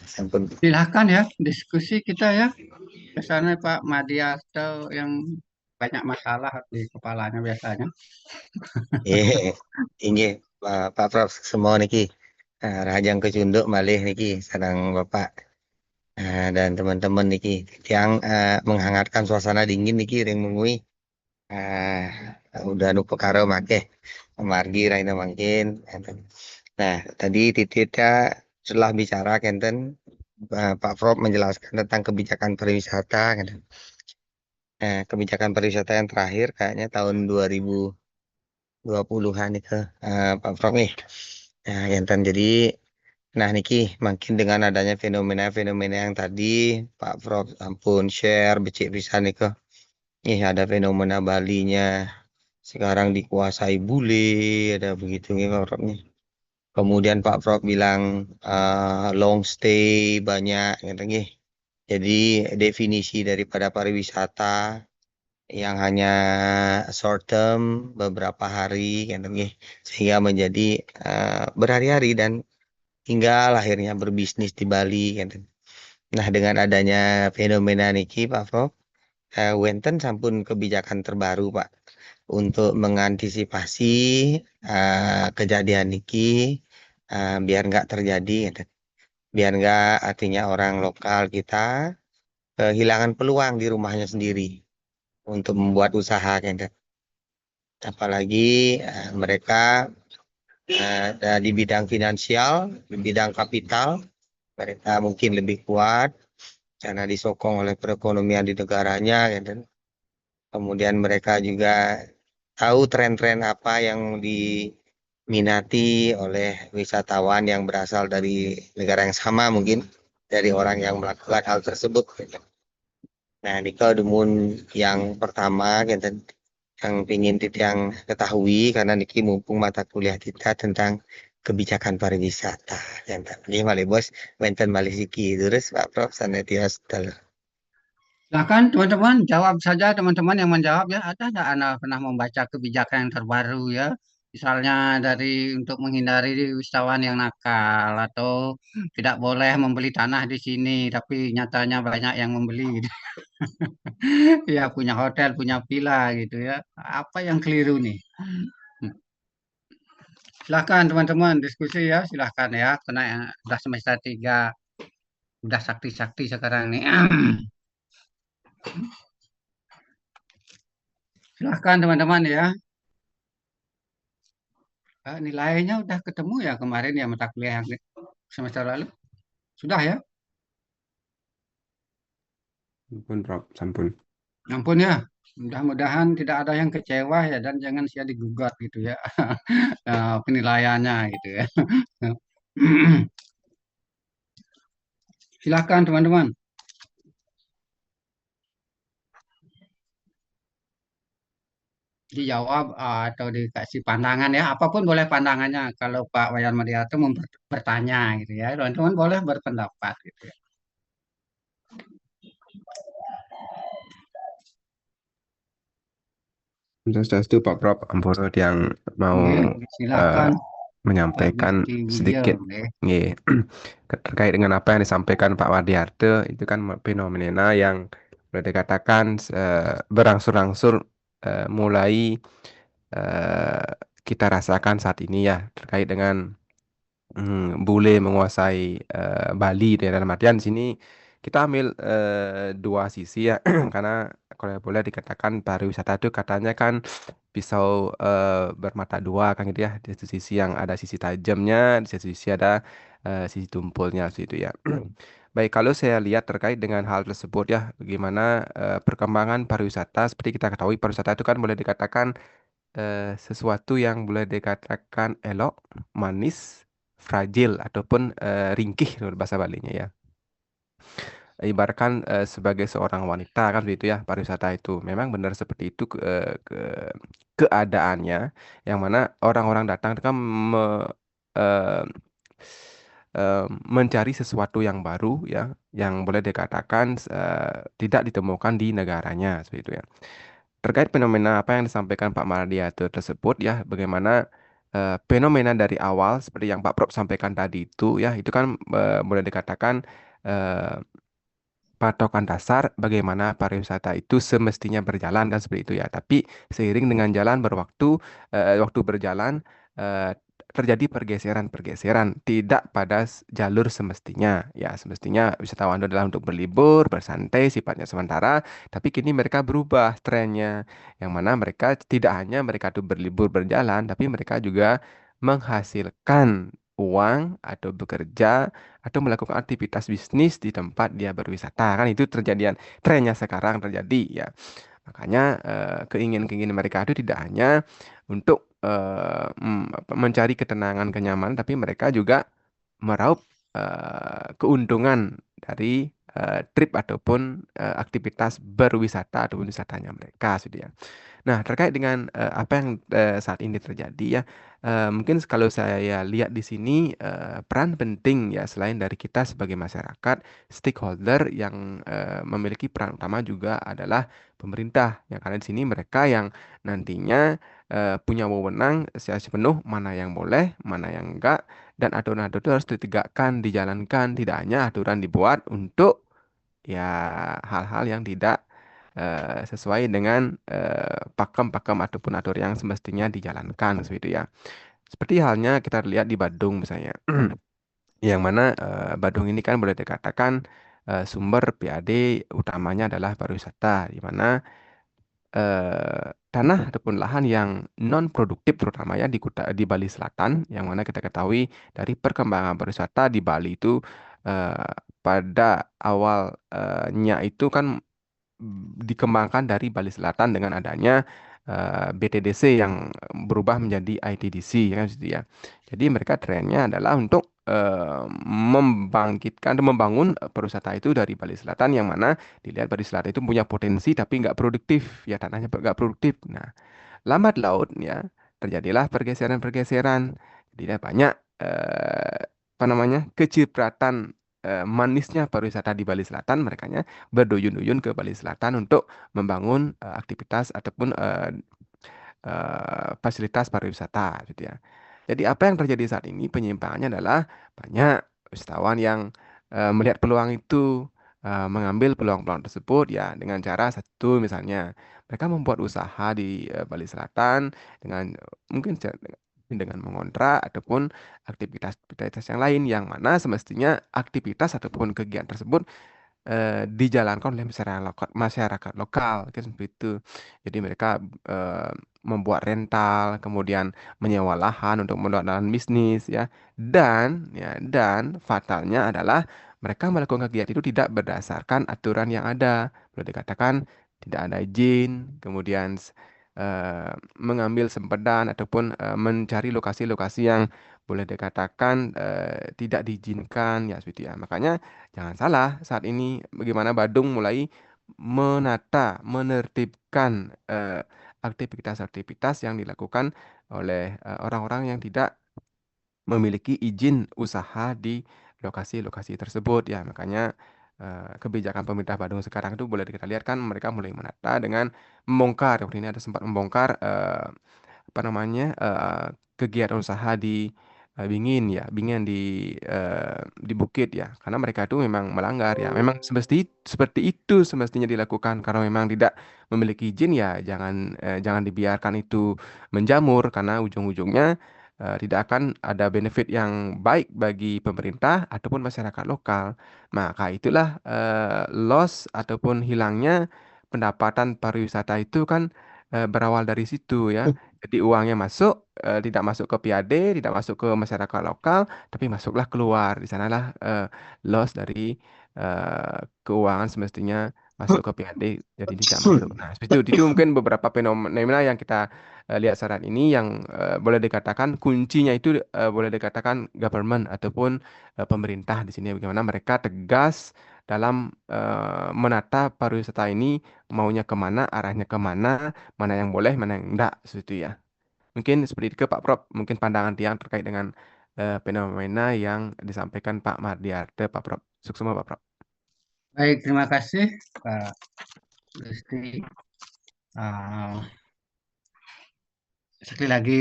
Speaker 2: Sampun.
Speaker 1: Silahkan ya diskusi kita ya. Kesannya Pak Madiarto yang banyak masalah di kepalanya biasanya.
Speaker 2: Iya, inggih Pak Prof semua niki. Rajang kecunduk malih niki sareng Bapak dan teman-teman niki yang menghangatkan suasana dingin niki ring mengui udah nu perkara make margi raina mangkin. Nah, tadi Titita setelah bicara kenten Pak Prof menjelaskan tentang kebijakan pariwisata kan. Kebijakan pariwisata yang terakhir kayaknya tahun 2020-an itu Pak Prof nih. Nah, yang jadi nah niki makin dengan adanya fenomena-fenomena yang tadi Pak Prof ampun share becik pisan nih nih ada fenomena Balinya sekarang dikuasai bule ada begitu nih Pak Prof nih. Kemudian Pak Prof bilang long stay banyak gitu nih. Jadi definisi daripada pariwisata yang hanya short term beberapa hari gitu nih sehingga menjadi berhari-hari dan hingga akhirnya berbisnis di Bali gitu. Nah, dengan adanya fenomena niki Pak Prof, wenten sampun kebijakan terbaru Pak untuk mengantisipasi kejadian niki biar nggak terjadi, gitu. Biar nggak artinya orang lokal kita kehilangan peluang di rumahnya sendiri untuk membuat usaha, gitu. Apalagi mereka di bidang finansial, di bidang kapital, mereka mungkin lebih kuat karena disokong oleh perekonomian di negaranya, gitu. Kemudian mereka juga tahu tren-tren apa yang diminati oleh wisatawan yang berasal dari negara yang sama, mungkin dari orang yang melakukan hal tersebut, gitu. Nah, ini kalau demun yang pertama, gitu, yang pingin yang ketahui karena niki mumpung mata kuliah kita tentang kebijakan pariwisata. Yang tadi malih bos, wenten malih siki terus Pak Prof sanetios telur.
Speaker 1: Silakan teman-teman jawab saja teman-teman yang menjawab ya. Ada nggak Anda pernah membaca kebijakan yang terbaru ya? Misalnya dari untuk menghindari wisatawan yang nakal atau tidak boleh membeli tanah di sini, tapi nyatanya banyak yang membeli gitu. Ya punya hotel, punya villa gitu ya. Apa yang keliru nih? Hmm. Silakan teman-teman diskusi ya, silakan ya. Karena sudah semester 3, udah sakti-sakti sekarang nih. Silahkan teman-teman ya. Nilainya udah ketemu ya kemarin ya mata kuliah yang semester lalu. Sudah ya?
Speaker 4: Sampun, Prof. Sampun.
Speaker 1: Ampun ya. Mudah-mudahan tidak ada yang kecewa ya dan jangan sia digugat gitu ya. Penilaiannya gitu ya. Silahkan teman-teman. Dijawab atau dikasih pandangan ya. Apapun boleh pandangannya. Kalau Pak Wayan Mariato bertanya gitu ya. Teman-teman boleh berpendapat gitu ya.
Speaker 4: Sudah setuju Pak Prof. Ampun yang mau
Speaker 1: Oke, silakan
Speaker 4: menyampaikan
Speaker 1: Gusti
Speaker 4: sedikit
Speaker 1: Wijaya, oke.
Speaker 4: nggih, terkait dengan apa yang disampaikan Pak Wardiarto itu kan fenomena yang boleh dikatakan berangsur-angsur mulai eh, kita rasakan saat ini ya terkait dengan bule menguasai Bali dalam artian di sini kita ambil dua sisi ya karena kalau boleh dikatakan pariwisata itu katanya kan pisau bermata dua kan gitu ya. Di satu sisi yang ada sisi tajamnya, di satu sisi ada sisi tumpulnya situ ya. Baik, kalau saya lihat terkait dengan hal tersebut ya, bagaimana perkembangan pariwisata seperti kita ketahui pariwisata itu kan boleh dikatakan sesuatu yang boleh dikatakan elok, manis, fragil ataupun ringkih menurut bahasa Balinya ya. Ibaratkan sebagai seorang wanita kan begitu ya pariwisata itu memang benar seperti itu keadaannya yang mana orang-orang datang itu kan eh, mencari sesuatu yang baru ya yang boleh dikatakan tidak ditemukan di negaranya seperti itu ya terkait fenomena apa yang disampaikan Pak Mardiato tersebut ya bagaimana fenomena dari awal seperti yang Pak Prof sampaikan tadi itu ya itu kan boleh dikatakan eh, patokan dasar bagaimana pariwisata itu semestinya berjalan kan seperti itu ya. Tapi seiring dengan jalan berwaktu, waktu berjalan terjadi pergeseran-pergeseran tidak pada jalur semestinya. Ya, semestinya wisatawan itu adalah untuk berlibur, bersantai, sifatnya sementara. Tapi kini mereka berubah trennya, yang mana mereka tidak hanya mereka itu berlibur berjalan, tapi mereka juga menghasilkan uang atau bekerja atau melakukan aktivitas bisnis di tempat dia berwisata kan itu terjadian trennya sekarang terjadi ya makanya keinginan-keinginan mereka itu tidak hanya untuk mencari ketenangan kenyamanan tapi mereka juga meraup keuntungan dari trip ataupun aktivitas berwisata ataupun wisatanya mereka sudah ya. Nah, terkait dengan apa yang saat ini terjadi ya, mungkin kalau saya lihat di sini peran penting ya selain dari kita sebagai masyarakat, stakeholder yang memiliki peran utama juga adalah pemerintah. Ya, karena di sini mereka yang nantinya punya wewenang secara sepenuh mana yang boleh, mana yang enggak, dan aturan-aturan itu harus ditegakkan, dijalankan, tidak hanya aturan dibuat untuk ya hal-hal yang tidak sesuai dengan pakem-pakem ataupun aturan yang semestinya dijalankan seperti itu ya. Seperti halnya kita lihat di Badung misalnya. Yang mana Badung ini kan boleh dikatakan sumber PAD utamanya adalah pariwisata, di mana tanah ataupun lahan yang non produktif terutama ya di Bali Selatan, yang mana kita ketahui dari perkembangan pariwisata di Bali itu eh, pada awalnya itu kan dikembangkan dari Bali Selatan dengan adanya BTDC yang berubah menjadi ITDC ya kan gitu ya. Jadi mereka trennya adalah untuk membangkitkan dan membangun pariwisata itu dari Bali Selatan, yang mana dilihat Bali Selatan itu punya potensi tapi nggak produktif ya, tanahnya nggak produktif. Nah, lambat laut ya terjadilah pergeseran-pergeseran. Jadi ada banyak eh, apa namanya kecipratan manisnya pariwisata di Bali Selatan, mereka berduyun-duyun ke Bali Selatan untuk membangun aktivitas ataupun fasilitas pariwisata gitu ya. Jadi apa yang terjadi saat ini penyimpangannya adalah banyak wisatawan yang melihat peluang itu, mengambil peluang-peluang tersebut ya dengan cara satu misalnya mereka membuat usaha di Bali Selatan dengan mungkin dengan mengontrak ataupun aktivitas-aktivitas yang lain, yang mana semestinya aktivitas ataupun kegiatan tersebut dijalankan oleh masyarakat lokal kan seperti itu. Jadi mereka eh, membuat rental, kemudian menyewa lahan untuk melakukan bisnis ya. Dan fatalnya adalah mereka melakukan kegiatan itu tidak berdasarkan aturan yang ada. Boleh dikatakan tidak ada izin, kemudian eh, mengambil sempedan ataupun mencari lokasi-lokasi yang boleh dikatakan tidak diizinkan ya seperti itu ya. Makanya jangan salah, saat ini bagaimana Badung mulai menertibkan aktivitas-aktivitas yang dilakukan oleh orang-orang yang tidak memiliki izin usaha di lokasi-lokasi tersebut ya. Makanya kebijakan pemerintah Bandung sekarang itu boleh kita lihat kan mereka mulai menata dengan membongkar. Waktu ini ada sempat membongkar apa namanya kegiatan usaha di Bingin ya, Bingin di Bukit ya, karena mereka itu memang melanggar ya. Memang seperti itu semestinya dilakukan, karena memang tidak memiliki izin ya, jangan dibiarkan itu menjamur, karena ujung-ujungnya tidak akan ada benefit yang baik bagi pemerintah ataupun masyarakat lokal. Maka itulah loss ataupun hilangnya pendapatan pariwisata itu kan berawal dari situ ya. Jadi uangnya masuk, tidak masuk ke PAD, tidak masuk ke masyarakat lokal, tapi masuklah keluar. Di sanalah loss dari keuangan semestinya masuk ke PAD, jadi tidak masuk. Nah, seperti itu mungkin beberapa fenomena yang kita lihat saat ini, yang boleh dikatakan kuncinya itu boleh dikatakan government ataupun pemerintah di sini, bagaimana mereka tegas dalam menata pariwisata ini, maunya kemana, arahnya kemana, mana yang boleh, mana yang enggak, seperti itu ya. Mungkin seperti itu Pak Prof. Mungkin pandangan tiang terkait dengan fenomena yang disampaikan Pak Mardiarte, Pak Prof. Sukses Pak Prof.
Speaker 1: Baik, terima kasih Pak Lesti. Ah, sekali lagi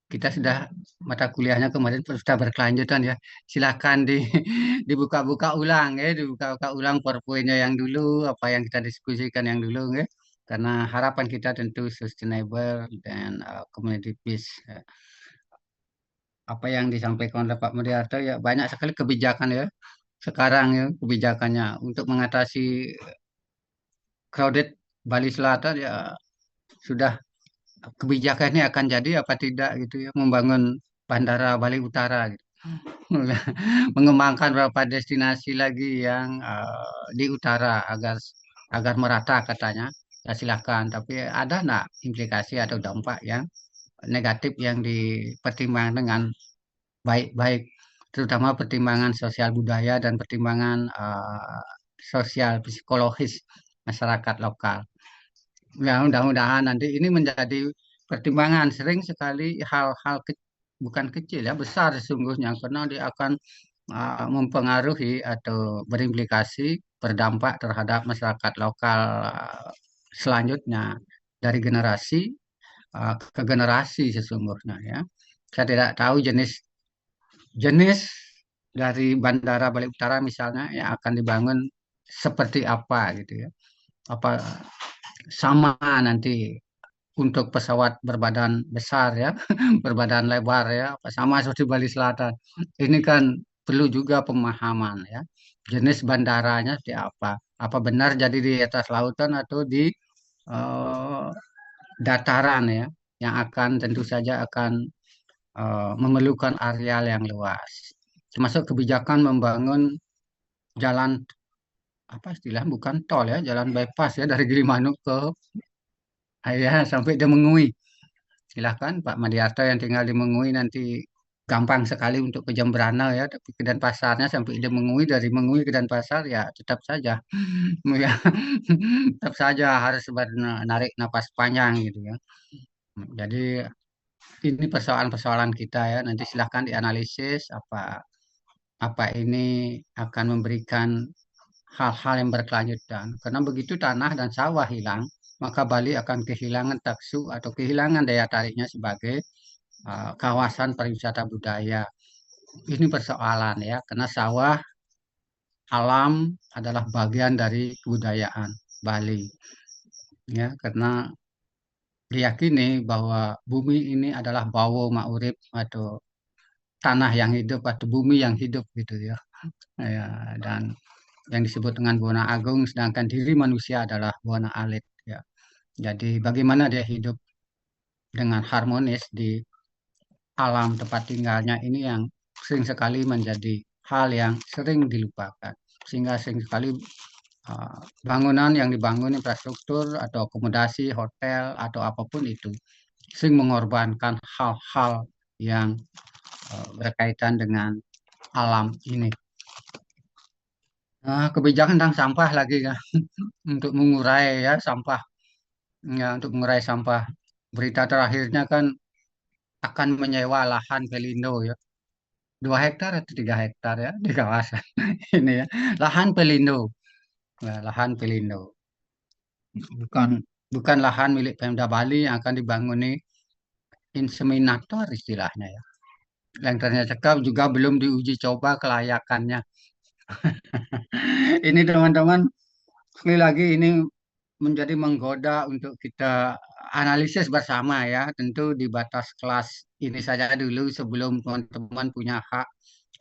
Speaker 1: kita sudah mata kuliahnya kemarin sudah berkelanjutan ya. Silakan dibuka-buka ulang ya, dibuka-buka ulang PowerPoint-nya yang dulu, apa yang kita diskusikan yang dulu ya. Karena harapan kita tentu sustainable dan community peace. Ya. Apa yang disampaikan oleh Pak Mulyarto ya banyak sekali kebijakan ya sekarang ya kebijakannya untuk mengatasi crowded Bali Selatan ya sudah kebijakannya akan jadi apa tidak gitu ya membangun Bandara Bali Utara gitu. Mengembangkan beberapa destinasi lagi yang di utara agar agar merata katanya. Ya silakan, tapi ada enggak implikasi atau dampak yang negatif yang dipertimbangkan dengan baik-baik, terutama pertimbangan sosial budaya dan pertimbangan sosial psikologis masyarakat lokal. Ya, mudah-mudahan nanti ini menjadi pertimbangan. Sering sekali hal-hal bukan kecil ya, besar sesungguhnya karena dia akan mempengaruhi atau berimplikasi berdampak terhadap masyarakat lokal selanjutnya dari generasi ke generasi sesungguhnya ya. Saya tidak tahu jenis jenis dari Bandara Bali Utara misalnya yang akan dibangun seperti apa gitu ya. Apa sama nanti untuk pesawat berbadan besar ya, berbadan lebar ya, sama seperti Bali Selatan. Ini kan perlu juga pemahaman ya. Jenis bandaranya seperti apa? Apa benar jadi di atas lautan atau di eh, dataran ya, yang akan tentu saja akan memerlukan areal yang luas. Termasuk kebijakan membangun jalan apa istilah bukan tol ya, jalan bypass ya dari Gilimanuk ke ya, sampai Demengui. Silahkan Pak Madiarto yang tinggal di Mengui nanti gampang sekali untuk ke Jembrana ya, tapi ke Denpasarnya sampai di Mengui, dari Mengui ke Denpasar ya tetap saja ya, tetap saja harus menarik napas panjang gitu ya. Jadi ini persoalan-persoalan kita ya, nanti silahkan dianalisis apa apa ini akan memberikan hal-hal yang berkelanjutan. Karena begitu tanah dan sawah hilang, maka Bali akan kehilangan taksu atau kehilangan daya tariknya sebagai kawasan pariwisata budaya. Ini persoalan ya, karena sawah alam adalah bagian dari kebudayaan Bali. Ya, karena diyakini bahwa bumi ini adalah bawo maurip atau tanah yang hidup atau bumi yang hidup gitu ya. Ya, dan yang disebut dengan Buana Agung, sedangkan diri manusia adalah Buana Alit ya. Jadi bagaimana dia hidup dengan harmonis di alam tempat tinggalnya ini yang sering sekali menjadi hal yang sering dilupakan. Sehingga sering sekali bangunan yang dibangun, infrastruktur atau akomodasi, hotel atau apapun itu sering mengorbankan hal-hal yang berkaitan dengan alam ini. Nah, kebijakan tentang sampah lagi ya, untuk mengurai ya sampah, ya untuk mengurai sampah. Berita terakhirnya kan akan menyewa lahan Pelindo ya, 2 hektar atau 3 hektar ya di kawasan ini ya, lahan Pelindo, ya, lahan Pelindo, bukan bukan lahan milik Pemda Bali yang akan dibanguni inseminator istilahnya ya. Yang ternyata juga belum diuji coba kelayakannya. Ini teman-teman, sekali lagi ini menjadi menggoda untuk kita analisis bersama ya. Tentu di batas kelas ini saja dulu sebelum teman-teman punya hak,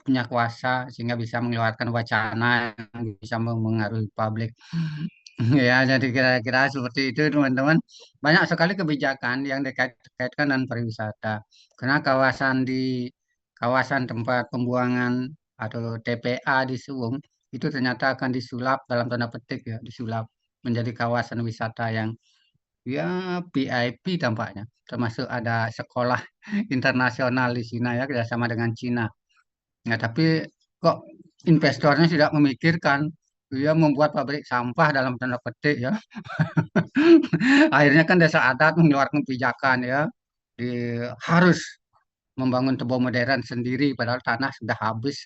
Speaker 1: punya kuasa sehingga bisa mengeluarkan wacana yang bisa mempengaruhi publik. Ya, jadi kira-kira seperti itu teman-teman. Banyak sekali kebijakan yang dikaitkan dengan pariwisata. Karena kawasan tempat pembuangan atau TPA di Suwung itu ternyata akan disulap dalam tanda petik ya, disulap menjadi kawasan wisata yang ya VIP tampaknya. Termasuk ada sekolah internasional di Cina ya, kerjasama dengan Cina. Nah, tapi kok investornya tidak memikirkan dia membuat pabrik sampah dalam tanda petik ya. Akhirnya kan desa adat mengeluarkan kebijakan ya, harus membangun tebing modern sendiri padahal tanah sudah habis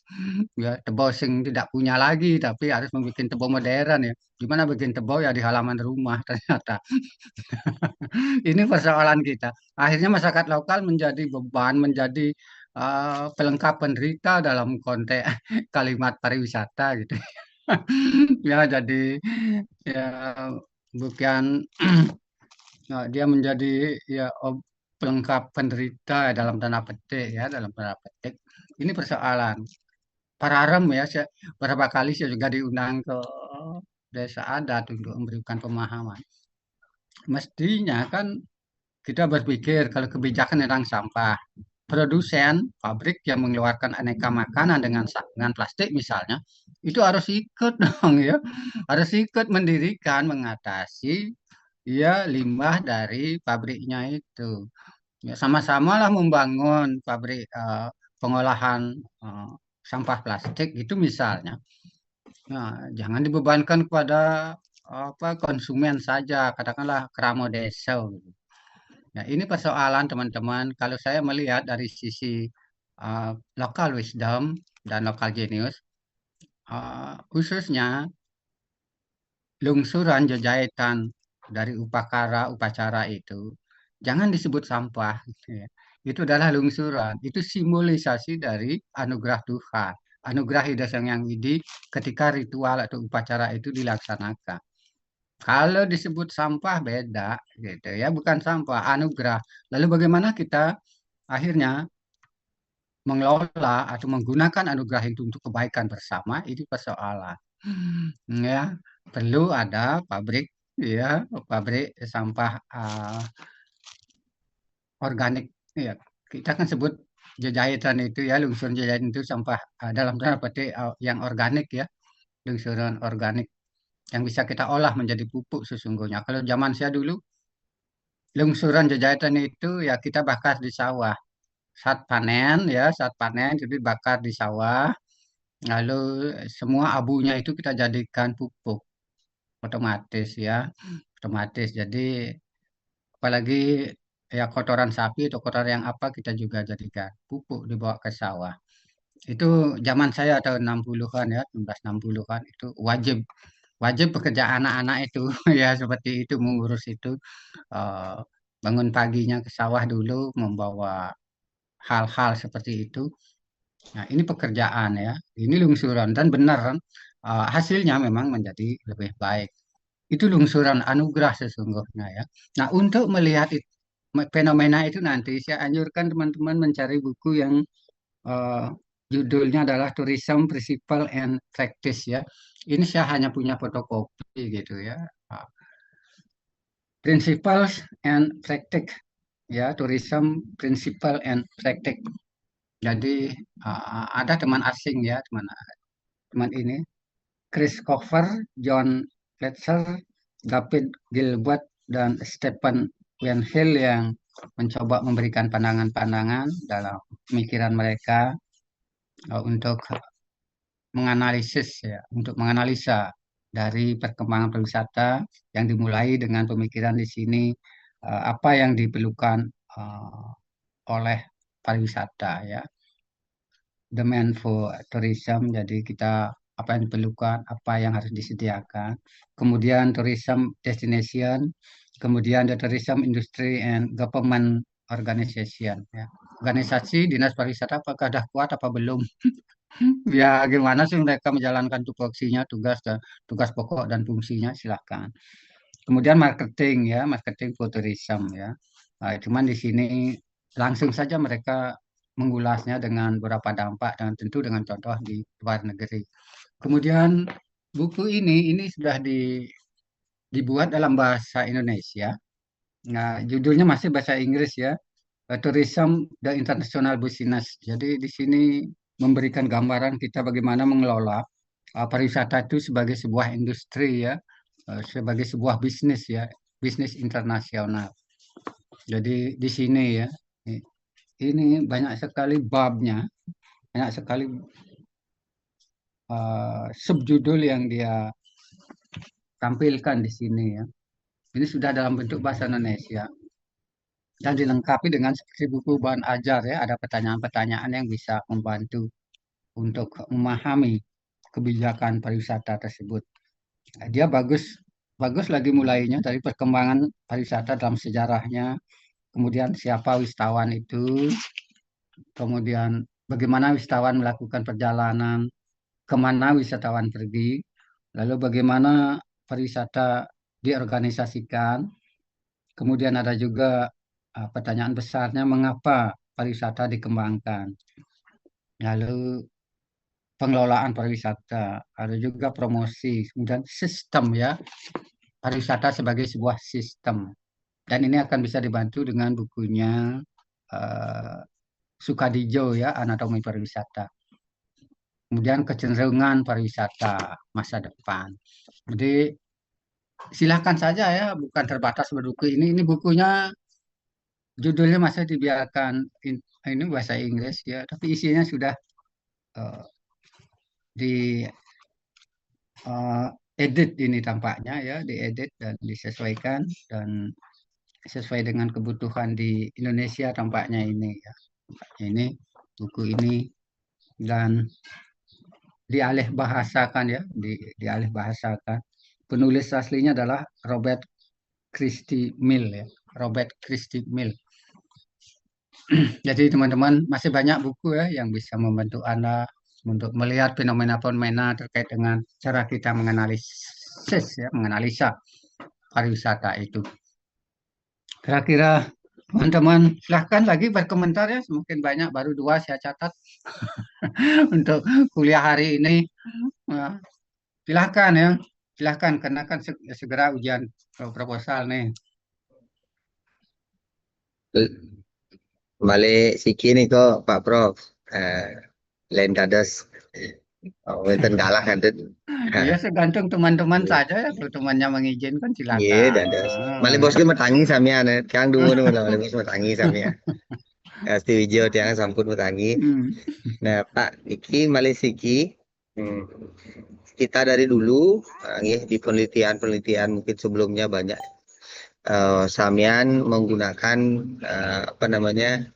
Speaker 1: ya, tebing sing tidak punya lagi tapi harus membuat tebing modern ya. Gimana bikin tebing ya di halaman rumah ternyata. Ini persoalan kita. Akhirnya masyarakat lokal menjadi beban, menjadi pelengkap penderita dalam konteks kalimat pariwisata gitu. Ya, jadi ya bukan dia menjadi ya pelengkap penderita dalam tanda petik ya, dalam tanda petik. Ini persoalan. Pararem ya, beberapa kali saya juga diundang ke desa adat untuk memberikan pemahaman. Mestinya kan kita berpikir kalau kebijakan tentang sampah, produsen pabrik yang mengeluarkan aneka makanan dengan plastik misalnya, itu harus ikut dong ya, harus ikut mendirikan, mengatasi ya limbah dari pabriknya itu. Ya, sama-sama lah membangun pabrik pengolahan eh, sampah plastik itu misalnya. Nah, jangan dibebankan kepada apa konsumen saja, katakanlah keramo desa gitu. Nah, ini persoalan teman-teman. Kalau saya melihat dari sisi uh, local wisdom dan local genius, khususnya lungsuran jajahitan dari upacara itu, jangan disebut sampah. Gitu ya. Itu adalah lungsuran. Itu simbolisasi dari anugerah Tuhan. Anugerah Ida Sang Yang Widi ketika ritual atau upacara itu dilaksanakan. Kalau disebut sampah beda gitu ya, bukan sampah, anugerah. Lalu bagaimana kita akhirnya mengelola atau menggunakan anugerah itu untuk kebaikan bersama, itu persoalan. Ya, perlu ada pabrik ya, pabrik sampah organik ya. Kita kan sebut Jajahitan itu ya, lungsuran Jajahitan itu sampah dalam tanda petik yang organik ya, lungsuran organik yang bisa kita olah menjadi pupuk sesungguhnya. Kalau zaman saya dulu, lungsuran jajahan itu ya kita bakar di sawah. Saat panen jadi bakar di sawah. Lalu semua abunya itu kita jadikan pupuk otomatis ya, otomatis. Jadi apalagi ya kotoran sapi atau kotoran yang apa kita juga jadikan pupuk dibawa ke sawah. Itu zaman saya tahun 60-an ya, 1960-an itu wajib wajib pekerjaan anak-anak itu ya seperti itu mengurus itu eh, bangun paginya ke sawah dulu membawa hal-hal seperti itu. Nah, ini pekerjaan ya, ini lungsuran dan benar kan hasilnya memang menjadi lebih baik. Itu lungsuran anugerah sesungguhnya ya. Nah, untuk melihat fenomena itu nanti saya anjurkan teman-teman mencari buku yang eh, judulnya adalah Tourism Principle and Practice ya. Ini saya hanya punya fotokopi gitu ya. Ah, Principles and Practice ya, Tourism Principle and Practice. Jadi ada teman asing ya, teman teman ini Christopher John Fletcher, David Gilbert dan Stephen Wynhill yang mencoba memberikan pandangan-pandangan dalam pemikiran mereka untuk menganalisis ya, untuk menganalisa dari perkembangan pariwisata yang dimulai dengan pemikiran di sini apa yang diperlukan oleh pariwisata ya, demand for tourism. Jadi kita apa yang diperlukan, apa yang harus disediakan. Kemudian tourism destination, kemudian the tourism industry and government organization ya. Organisasi dinas pariwisata apakah sudah kuat apa belum? Ya, gimana sih mereka menjalankan tupoksinya, tugas pokok dan fungsinya, silahkan. Kemudian marketing ya, marketing for tourism ya. Nah, cuman di sini langsung saja mereka mengulasnya dengan beberapa dampak dan tentu dengan contoh di luar negeri. Kemudian buku ini sudah dibuat dalam bahasa Indonesia. Nah, judulnya masih bahasa Inggris ya. Tourism the International Business. Jadi di sini memberikan gambaran kita bagaimana mengelola pariwisata itu sebagai sebuah industri ya, sebagai sebuah bisnis ya, bisnis internasional. Jadi di sini ya, ini banyak sekali babnya, banyak sekali subjudul yang dia tampilkan di sini ya. Ini sudah dalam bentuk bahasa Indonesia dan dilengkapi dengan seperti buku bahan ajar ya, ada pertanyaan-pertanyaan yang bisa membantu untuk memahami kebijakan pariwisata tersebut. Dia bagus bagus lagi mulainya dari perkembangan pariwisata dalam sejarahnya, kemudian siapa wisatawan itu, kemudian bagaimana wisatawan melakukan perjalanan, kemana wisatawan pergi, lalu bagaimana pariwisata diorganisasikan, kemudian ada juga pertanyaan besarnya mengapa pariwisata dikembangkan, lalu pengelolaan pariwisata, ada juga promosi, kemudian sistem ya, pariwisata sebagai sebuah sistem. Dan ini akan bisa dibantu dengan bukunya uh, Sukadijo ya, Anatomi Pariwisata. Kemudian kecenderungan pariwisata masa depan. Jadi silahkan saja ya, bukan terbatas buku ini. Ini bukunya judulnya masih dibiarkan ini bahasa Inggris ya, tapi isinya sudah uh, di edit ini tampaknya ya, diedit dan disesuaikan dan sesuai dengan kebutuhan di Indonesia tampaknya ini ya. Ini buku ini dan dialih bahasakan ya, dialih bahasakan. Penulis aslinya adalah Robert Christie Mill ya, Robert Christie Mill. Jadi teman-teman masih banyak buku ya yang bisa membantu Anda untuk melihat fenomena-fenomena terkait dengan cara kita menganalisis ya, menganalisa pariwisata itu. Kira-kira teman-teman silahkan lagi berkomentar ya, semakin banyak baru 2 saya catat untuk kuliah hari ini. Nah, silahkan ya, silahkan karena kan segera ujian proposal nih.
Speaker 2: Balik siki nih kok Pak Prof. Lain kados. Oh, wonten kalah kanten.
Speaker 1: Ya tergantung teman-teman saja ya, kalau temannya mengizinkan
Speaker 2: Nggih,
Speaker 1: silakan.
Speaker 2: dados.
Speaker 1: Ah,
Speaker 2: Malih bos ki metangi sampean, Kang dumun malih bos metangi sampean. Setuju tiang sampun metangi.
Speaker 1: hmm.
Speaker 2: Nah, Pak, iki malih siki kita dari dulu nggih di penelitian-penelitian mungkin sebelumnya banyak Samian menggunakan apa namanya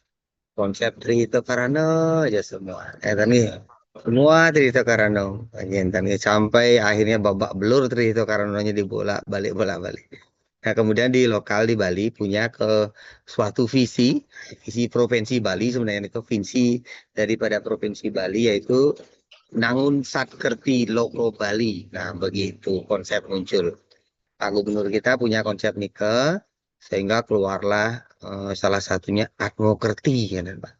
Speaker 2: konsep Trihito Karana aja semua. Tadi semua Trihito Karana. Tadi sampai akhirnya babak belur Trihito Karanonya dibolak balik. Nah, kemudian di lokal di Bali punya ke suatu visi provinsi Bali sebenarnya itu visi daripada provinsi Bali yaitu Nangun Satkerti Loko Bali. Nah, begitu konsep muncul. Pak Gubernur kita punya konsep Nike, sehingga keluarlah salah satunya Atmokerti, ya kan, Pak.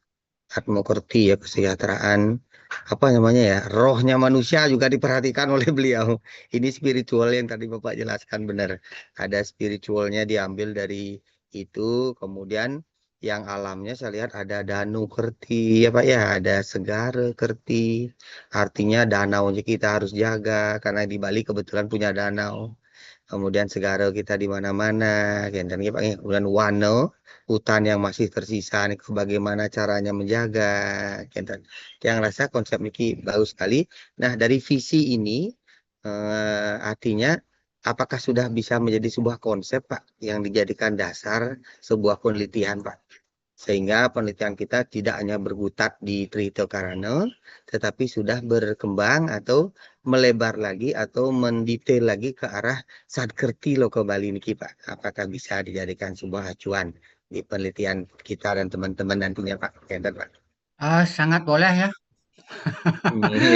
Speaker 2: Atmokerti ya kesejahteraan apa namanya ya rohnya manusia juga diperhatikan oleh beliau. Ini spiritual yang tadi Bapak jelaskan benar. Ada spiritualnya diambil dari itu, kemudian yang alamnya saya lihat ada Danu Kerti ya Pak ya, ada Segara Kerti. Artinya danaunya kita harus jaga karena di Bali kebetulan punya danau. Kemudian segara kita di mana-mana, dan ya Pak. Kemudian wano, hutan yang masih tersisa, nih, bagaimana caranya menjaga, dan yang rasa konsep ini bagus sekali. Nah, dari visi ini, artinya apakah sudah bisa menjadi sebuah konsep, Pak, yang dijadikan dasar sebuah penelitian, Pak? Sehingga penelitian kita tidak hanya berkutat di Trihito Karana, tetapi sudah berkembang atau melebar lagi atau mendetail lagi ke arah Satkerti Loko Bali ini, Pak. Apakah bisa dijadikan sebuah acuan di penelitian kita dan teman-teman nantinya, Pak? Enten, Pak.
Speaker 1: Sangat boleh ya.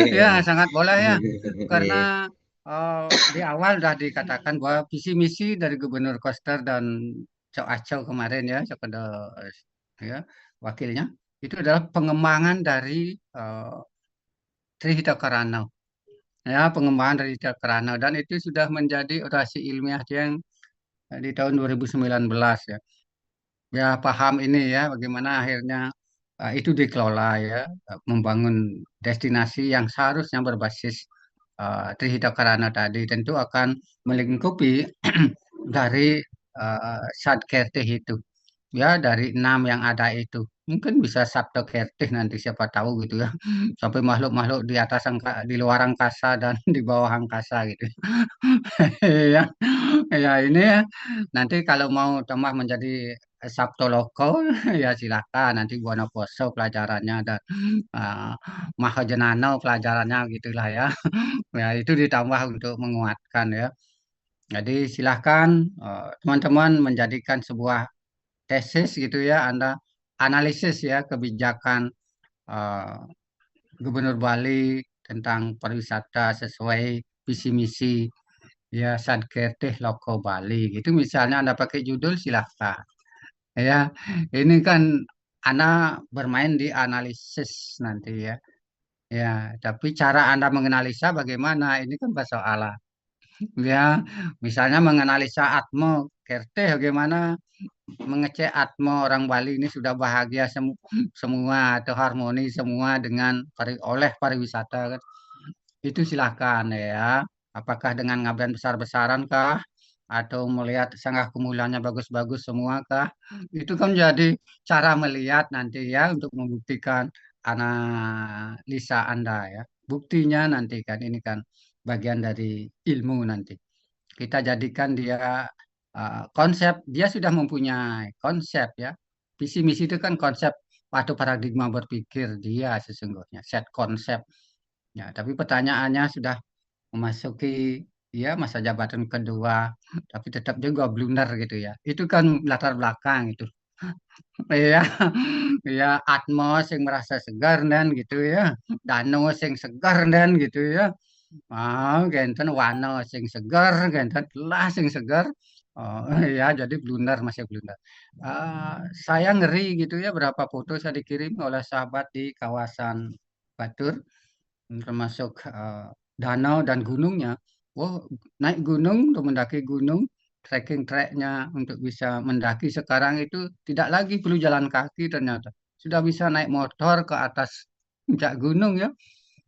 Speaker 1: Ya, sangat boleh ya. Karena di awal sudah dikatakan bahwa visi misi dari Gubernur Koster dan Cok Acau kemarin ya, Cok ada ya, wakilnya, itu adalah pengembangan dari Trihita Karana. Ya, pengembangan dari Trihita Karana dan itu sudah menjadi orasi ilmiah yang di tahun 2019 ya. Ya, paham ini ya bagaimana akhirnya itu dikelola ya, membangun destinasi yang seharusnya berbasis Trihita Karana tadi tentu akan melingkupi dari Satkertih itu ya, dari 6 yang ada itu mungkin bisa Sabto Kertih nanti siapa tahu gitu ya, sampai makhluk-makhluk di atas di luar angkasa dan di bawah angkasa gitu. Ya, ya ini ya. Nanti kalau mau tambah menjadi Sabto Loko ya silakan nanti Buana Poso pelajarannya dan uh, Mahajenano pelajarannya gitulah ya. Ya itu ditambah untuk menguatkan ya. Jadi silahkan teman-teman menjadikan sebuah tesis gitu ya, Anda analisis ya kebijakan eh, Gubernur Bali tentang pariwisata sesuai visi misi ya Satkertih Loko Bali gitu. Misalnya Anda pakai judul silahkan. Ya, ini kan Anda bermain di analisis nanti ya. Ya, tapi cara Anda menganalisa bagaimana? Ini kan persoalan. Ya, misalnya menganalisa Atmo Kerteh bagaimana mengecek Atmo orang Bali ini sudah bahagia semua atau harmoni semua dengan oleh pariwisata kan. Itu silakan ya. Apakah dengan ngaben besar-besaran kah? Atau melihat sanggah kumulanya bagus-bagus semua kah? Itu kan jadi cara melihat nanti ya untuk membuktikan analisa Anda ya. Buktinya nanti kan ini kan bagian dari ilmu nanti. Kita jadikan dia konsep, dia sudah mempunyai konsep ya. Visi misi itu kan konsep atau paradigma berpikir dia sesungguhnya, set konsep. Ya, tapi pertanyaannya sudah memasuki ya masa jabatan kedua, tapi tetap juga blunder gitu ya. Itu kan latar belakang itu. Ya, ya atmos yang merasa segar dan gitu ya. Danau yang segar dan gitu ya. Genten wano sing segar, genten telah sing segar. Oh, ya, jadi blunder, masih blunder. Saya ngeri gitu ya, berapa foto saya dikirim oleh sahabat di kawasan Batur, termasuk danau dan gunungnya. Oh, naik gunung untuk mendaki gunung, trekking treknya untuk bisa mendaki sekarang itu tidak lagi perlu jalan kaki ternyata. Sudah bisa naik motor ke atas puncak gunung ya.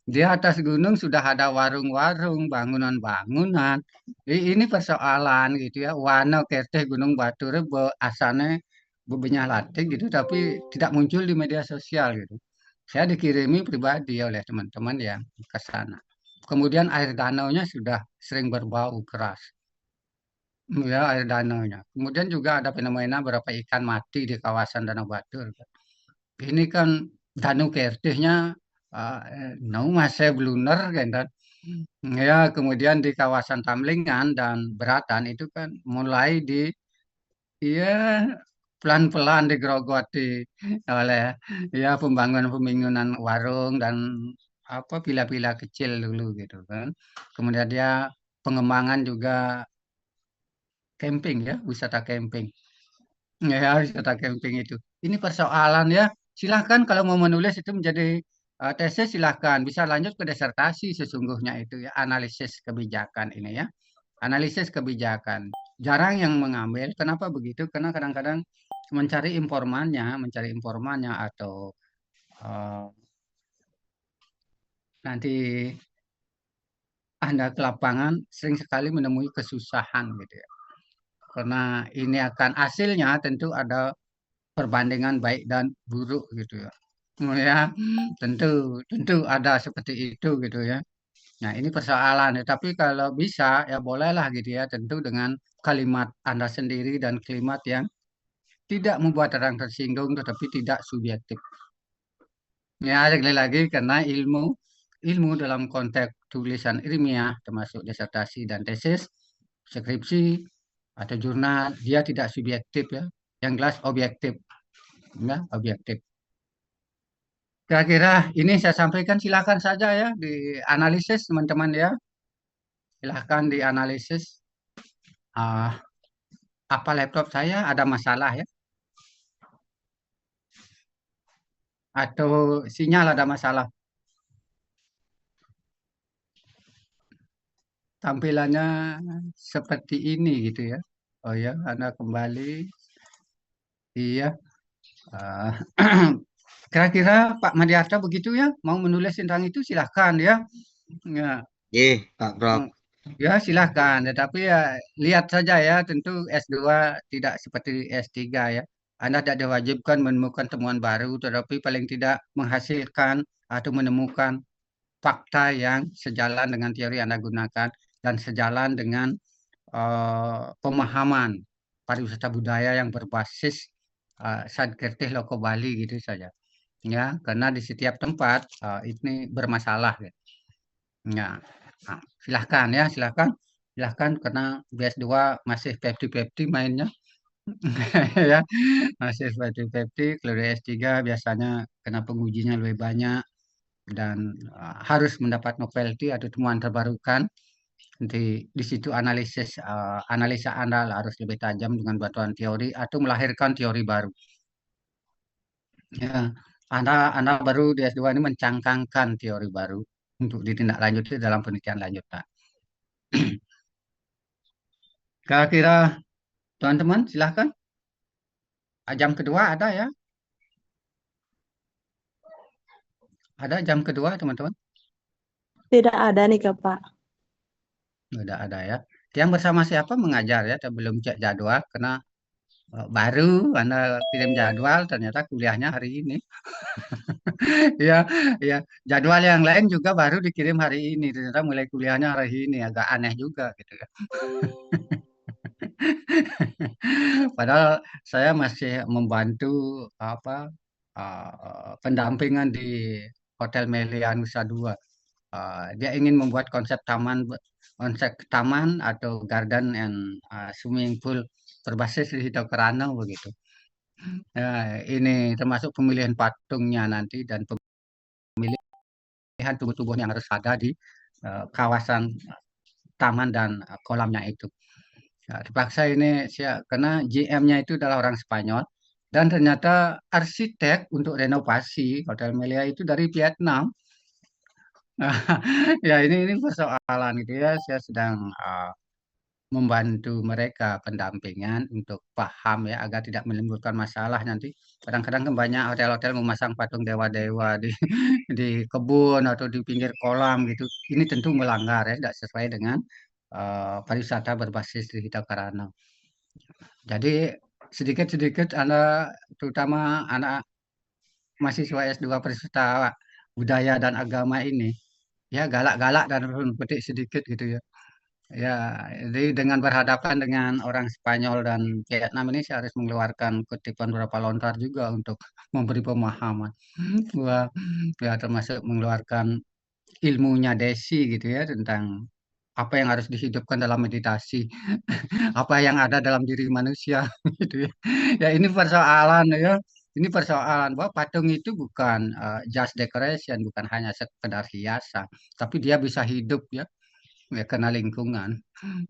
Speaker 1: Di atas gunung sudah ada warung-warung, bangunan-bangunan. Ini persoalan gitu ya. Wano keteh Gunung Batur asalnya bebenah latih gitu, tapi tidak muncul di media sosial gitu. Saya dikirimi pribadi oleh teman-teman yang ke sana. Kemudian air danaunya sudah sering berbau keras. Ya, air danaunya. Kemudian juga ada fenomena beberapa ikan mati di kawasan Danau Batur. Ini kan Danau Kertihnya no masih blunder kan. Ya, kemudian di kawasan Tamlingan dan Beratan itu kan mulai ya pelan-pelan digerogoti oleh ya pembangunan-pembangunan warung dan apa villa-villa kecil dulu gitu kan. Kemudian dia pengembangan juga camping ya, wisata camping. Ya, wisata camping itu. Ini persoalan ya. Silahkan kalau mau menulis itu menjadi tesis silahkan. Bisa lanjut ke disertasi sesungguhnya itu ya. Analisis kebijakan ini ya. Analisis kebijakan. Jarang yang mengambil. Kenapa begitu? Karena kadang-kadang mencari informannya atau eh, nanti Anda ke lapangan sering sekali menemui kesusahan gitu ya. Karena ini akan hasilnya tentu ada perbandingan baik dan buruk gitu ya. Ya, tentu tentu ada seperti itu gitu ya. Nah, ini persoalan ya. Tapi kalau bisa ya bolehlah gitu ya, tentu dengan kalimat Anda sendiri dan kalimat yang tidak membuat orang tersinggung tetapi tidak subjektif. Ya, sekali lagi karena ilmu dalam konteks tulisan ilmiah termasuk disertasi dan tesis, skripsi atau jurnal dia tidak subjektif ya. Yang jelas objektif, ya, objektif. Kira-kira ini saya sampaikan silakan saja ya dianalisis teman-teman ya. Silahkan dianalisis. Ah, apa laptop saya ada masalah ya? Atau sinyal ada masalah? Tampilannya seperti ini gitu ya. Oh ya, Anda kembali. Iya. Ah, kira-kira Pak Madiarta begitu ya? Mau menulis tentang itu silahkan ya. Ya.
Speaker 2: Pak Prof.
Speaker 1: Ya, silahkan. Tetapi ya lihat saja ya, tentu S2 tidak seperti S3 ya. Anda tidak diwajibkan menemukan temuan baru, tetapi paling tidak menghasilkan atau menemukan fakta yang sejalan dengan teori Anda gunakan dan sejalan dengan pemahaman pariwisata budaya yang berbasis Sankirtih Loko Bali gitu saja. Ya, karena di setiap tempat ini bermasalah. Ya. Ya, nah, silahkan ya, silahkan, silahkan karena BS2 masih 50-50 mainnya, ya, masih 50-50. Kalau di S3 biasanya kena pengujinya lebih banyak dan harus mendapat novelty atau temuan terbarukan. Di situ analisa Anda harus lebih tajam dengan bantuan teori atau melahirkan teori baru. Ya, Anda baru di S2 ini mencangkangkan teori baru untuk ditindaklanjuti dalam penelitian lanjutan. Kira-kira teman-teman silahkan. Jam kedua ada ya? Ada jam kedua teman-teman?
Speaker 3: Tidak ada nih Kak, Pak.
Speaker 1: Tidak ada ya. Yang bersama siapa mengajar ya? Saya belum cek jadwal karena baru Anda kirim jadwal ternyata kuliahnya hari ini. Ya, ya. Jadwal yang lain juga baru dikirim hari ini. Ternyata mulai kuliahnya hari ini agak aneh juga gitu ya. Padahal saya masih membantu apa pendampingan di Hotel Melia Nusa Dua. Dia ingin membuat konsep taman atau garden and swimming pool berbasis di Hito Kerano begitu. Ini termasuk pemilihan patungnya nanti dan pemilihan tubuh-tubuh yang harus ada di kawasan taman dan kolamnya itu. Ya, terpaksa ini karena GM-nya itu adalah orang Spanyol dan ternyata arsitek untuk renovasi Hotel Melia itu dari Vietnam. Ya ini persoalan gitu ya. Saya sedang membantu mereka pendampingan untuk paham ya agar tidak menimbulkan masalah nanti. Kadang-kadang kan banyak hotel-hotel memasang patung dewa-dewa di di kebun atau di pinggir kolam gitu. Ini tentu melanggar ya, tidak sesuai dengan pariwisata berbasis digital karena. Jadi sedikit-sedikit Anda, terutama anak mahasiswa S2 pariwisata budaya dan agama ini, ya galak-galak dan petik sedikit gitu ya. Ya, jadi dengan berhadapan dengan orang Spanyol dan Vietnam ini saya harus mengeluarkan kutipan beberapa lontar juga untuk memberi pemahaman. Wah, ya termasuk mengeluarkan ilmunya Desi gitu ya tentang apa yang harus dihidupkan dalam meditasi, apa yang ada dalam diri manusia gitu ya. Ya ini persoalan ya. Ini persoalan bahwa patung itu bukan just decoration, bukan hanya sekedar hiasan, tapi dia bisa hidup ya, ya karena lingkungan.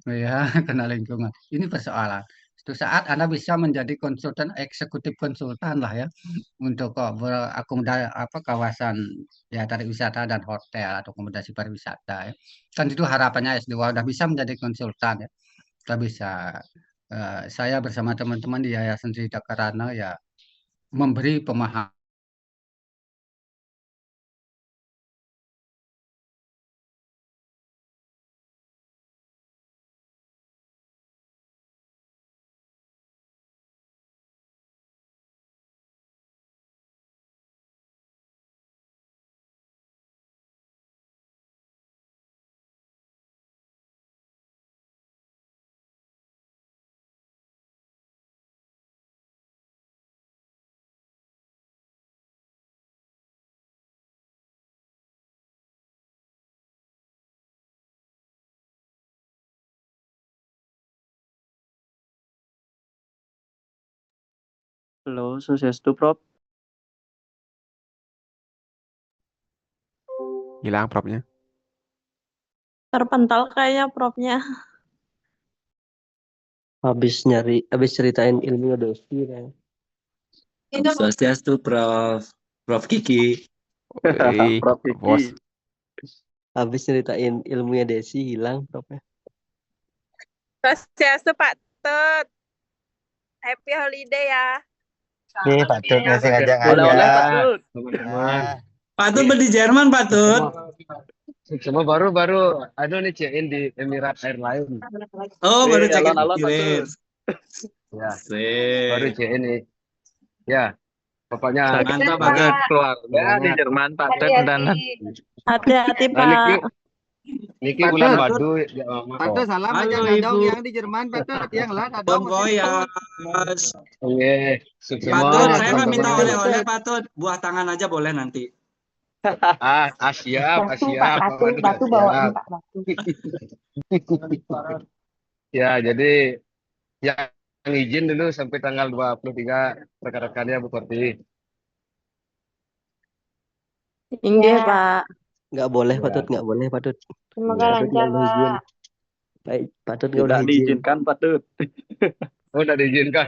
Speaker 1: Ya, kena lingkungan. Ini persoalan. Suatu saat Anda bisa menjadi konsultan, eksekutif konsultan lah ya, untuk kawasan ya pariwisata dan hotel atau akomodasi pariwisata ya. Kan itu harapannya S2 udah bisa menjadi konsultan ya. Kita bisa saya bersama teman-teman di Yayasan Sri Karana ya memberi pemahaman.
Speaker 5: Halo, Swastiastu, Prof.
Speaker 4: Hilang propnya.
Speaker 3: Terpental kayaknya Profnya.
Speaker 5: Habis ceritain ilmu Desi kan.
Speaker 6: Swastiastu, Prof. Prof Kiki.
Speaker 4: Wih,
Speaker 5: Prof
Speaker 4: bos.
Speaker 5: Kiki. Habis ceritain ilmunya Desi hilang, Profnya.
Speaker 7: Swastiastu Pak Tut. Happy holiday ya.
Speaker 2: Nih Pak Tut masih ngajak
Speaker 5: Oleh-oleh, Pak
Speaker 2: ngajak.
Speaker 5: Tut.
Speaker 2: Ah,
Speaker 6: Pak Tut di Jerman, Pak Tut.
Speaker 8: Semua baru ada nih CN di Emirates Airlines.
Speaker 6: Oh, baru cek
Speaker 5: Alon-alon, Pak
Speaker 6: kirim.
Speaker 5: Tut.
Speaker 8: Ya, baru
Speaker 6: Sip.
Speaker 8: CN nih. Ya, pokoknya
Speaker 6: Mantap, Pak Tut.
Speaker 5: Keluarga di Jerman, Pak Tut dan
Speaker 3: Hati-hati
Speaker 8: Nah,
Speaker 3: Pak.
Speaker 8: Niki
Speaker 2: Pak
Speaker 8: bulan
Speaker 2: Tut.
Speaker 8: madu ya, Mama.
Speaker 2: Patut salam
Speaker 6: Halo,
Speaker 2: aja Nadong
Speaker 6: Ibu.
Speaker 2: yang di Jerman, Patut yang lah
Speaker 6: Bon
Speaker 2: Nadong.
Speaker 6: voyage.
Speaker 8: Oke,
Speaker 6: Pak
Speaker 8: semua
Speaker 6: Tut, saya mah
Speaker 8: teman-teman.
Speaker 6: minta oleh-oleh, Pak Tut. Buah tangan aja boleh nanti.
Speaker 8: Siap, siap.
Speaker 3: Batu bawaan Pak, batu.
Speaker 8: Ya, jadi yang izin dulu sampai tanggal 23 rekan-rekannya Bu Korti.
Speaker 3: Inggih Pak.
Speaker 5: Nggak boleh, Pak
Speaker 8: Ya.
Speaker 5: Tut. Nggak boleh, Pak Tut.
Speaker 3: Semoga
Speaker 5: Pak Tut
Speaker 3: lancar
Speaker 5: nggak boleh izin.
Speaker 3: Pak.
Speaker 5: Baik, Pak Tut nggak boleh izin.
Speaker 9: diizinkan Pak Tut.
Speaker 8: Oh, udah diizinkan.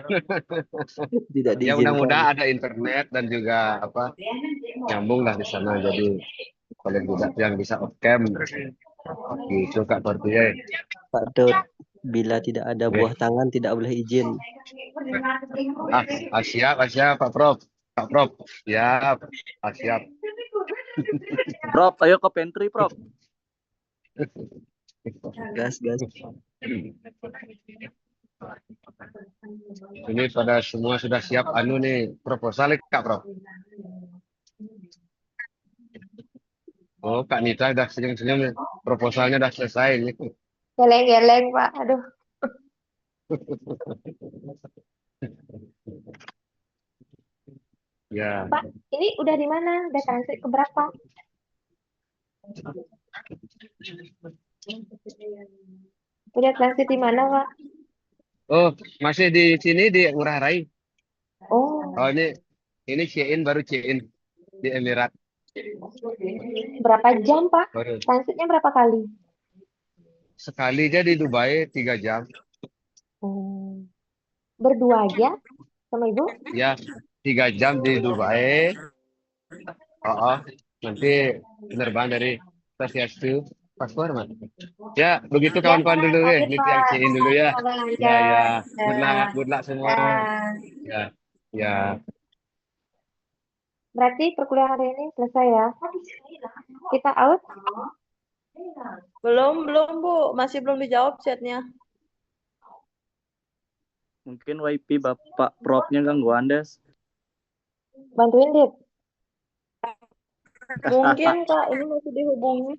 Speaker 5: Tidak
Speaker 8: Ya
Speaker 5: diizinkan.
Speaker 8: mudah-mudahan ada internet dan juga nyambung lah di sana, jadi paling tidak yang bisa off cam gitu Kak Korti.
Speaker 5: Pak Tut, bila tidak ada buah tangan tidak boleh izin.
Speaker 8: Siap Pak Prof. Pak Prof, siap. Siap.
Speaker 9: Prof, ayo ke pantry, Prof.
Speaker 5: Gas.
Speaker 8: Ini pada semua sudah siap nih proposal Kak Prof. Oh, Kak Nita udah senyum-senyum nih. Proposalnya udah selesai nih.
Speaker 10: Geleng-geleng Pak, aduh.
Speaker 8: Ya.
Speaker 10: Pak, ini udah di mana? Udah transit ke berapa? Udah transit di mana Pak?
Speaker 8: Oh, masih di sini di Ngurah Rai.
Speaker 10: Oh,
Speaker 8: Oh, ini CIN baru CIN di Emirat.
Speaker 10: berapa jam Pak?
Speaker 8: Baru.
Speaker 10: Transitnya berapa kali?
Speaker 8: Sekali aja di Dubai 3 jam.
Speaker 10: Oh. Berdua aja sama ibu?
Speaker 8: Ya, 3 jam di Dubai. Oh, nanti penerbangan dari stasiun paspor mana? Ya, begitu
Speaker 10: Ya,
Speaker 8: kawan-kawan dulu
Speaker 10: lanjut
Speaker 8: Niti
Speaker 10: Pak.
Speaker 8: Angkiin dulu ya.
Speaker 10: Semoga
Speaker 8: Ya, ya.
Speaker 10: lancar.
Speaker 8: Good luck semua.
Speaker 10: Dah.
Speaker 8: Ya, ya.
Speaker 10: Berarti perkuliahan hari ini selesai ya? Kita out?
Speaker 3: Belum, Bu. Masih belum dijawab chatnya.
Speaker 9: Mungkin WiFi Bapak Profnya gangguan, Des.
Speaker 10: Bantuin, Dit.
Speaker 3: Mungkin Kak, ini masih dihubungi.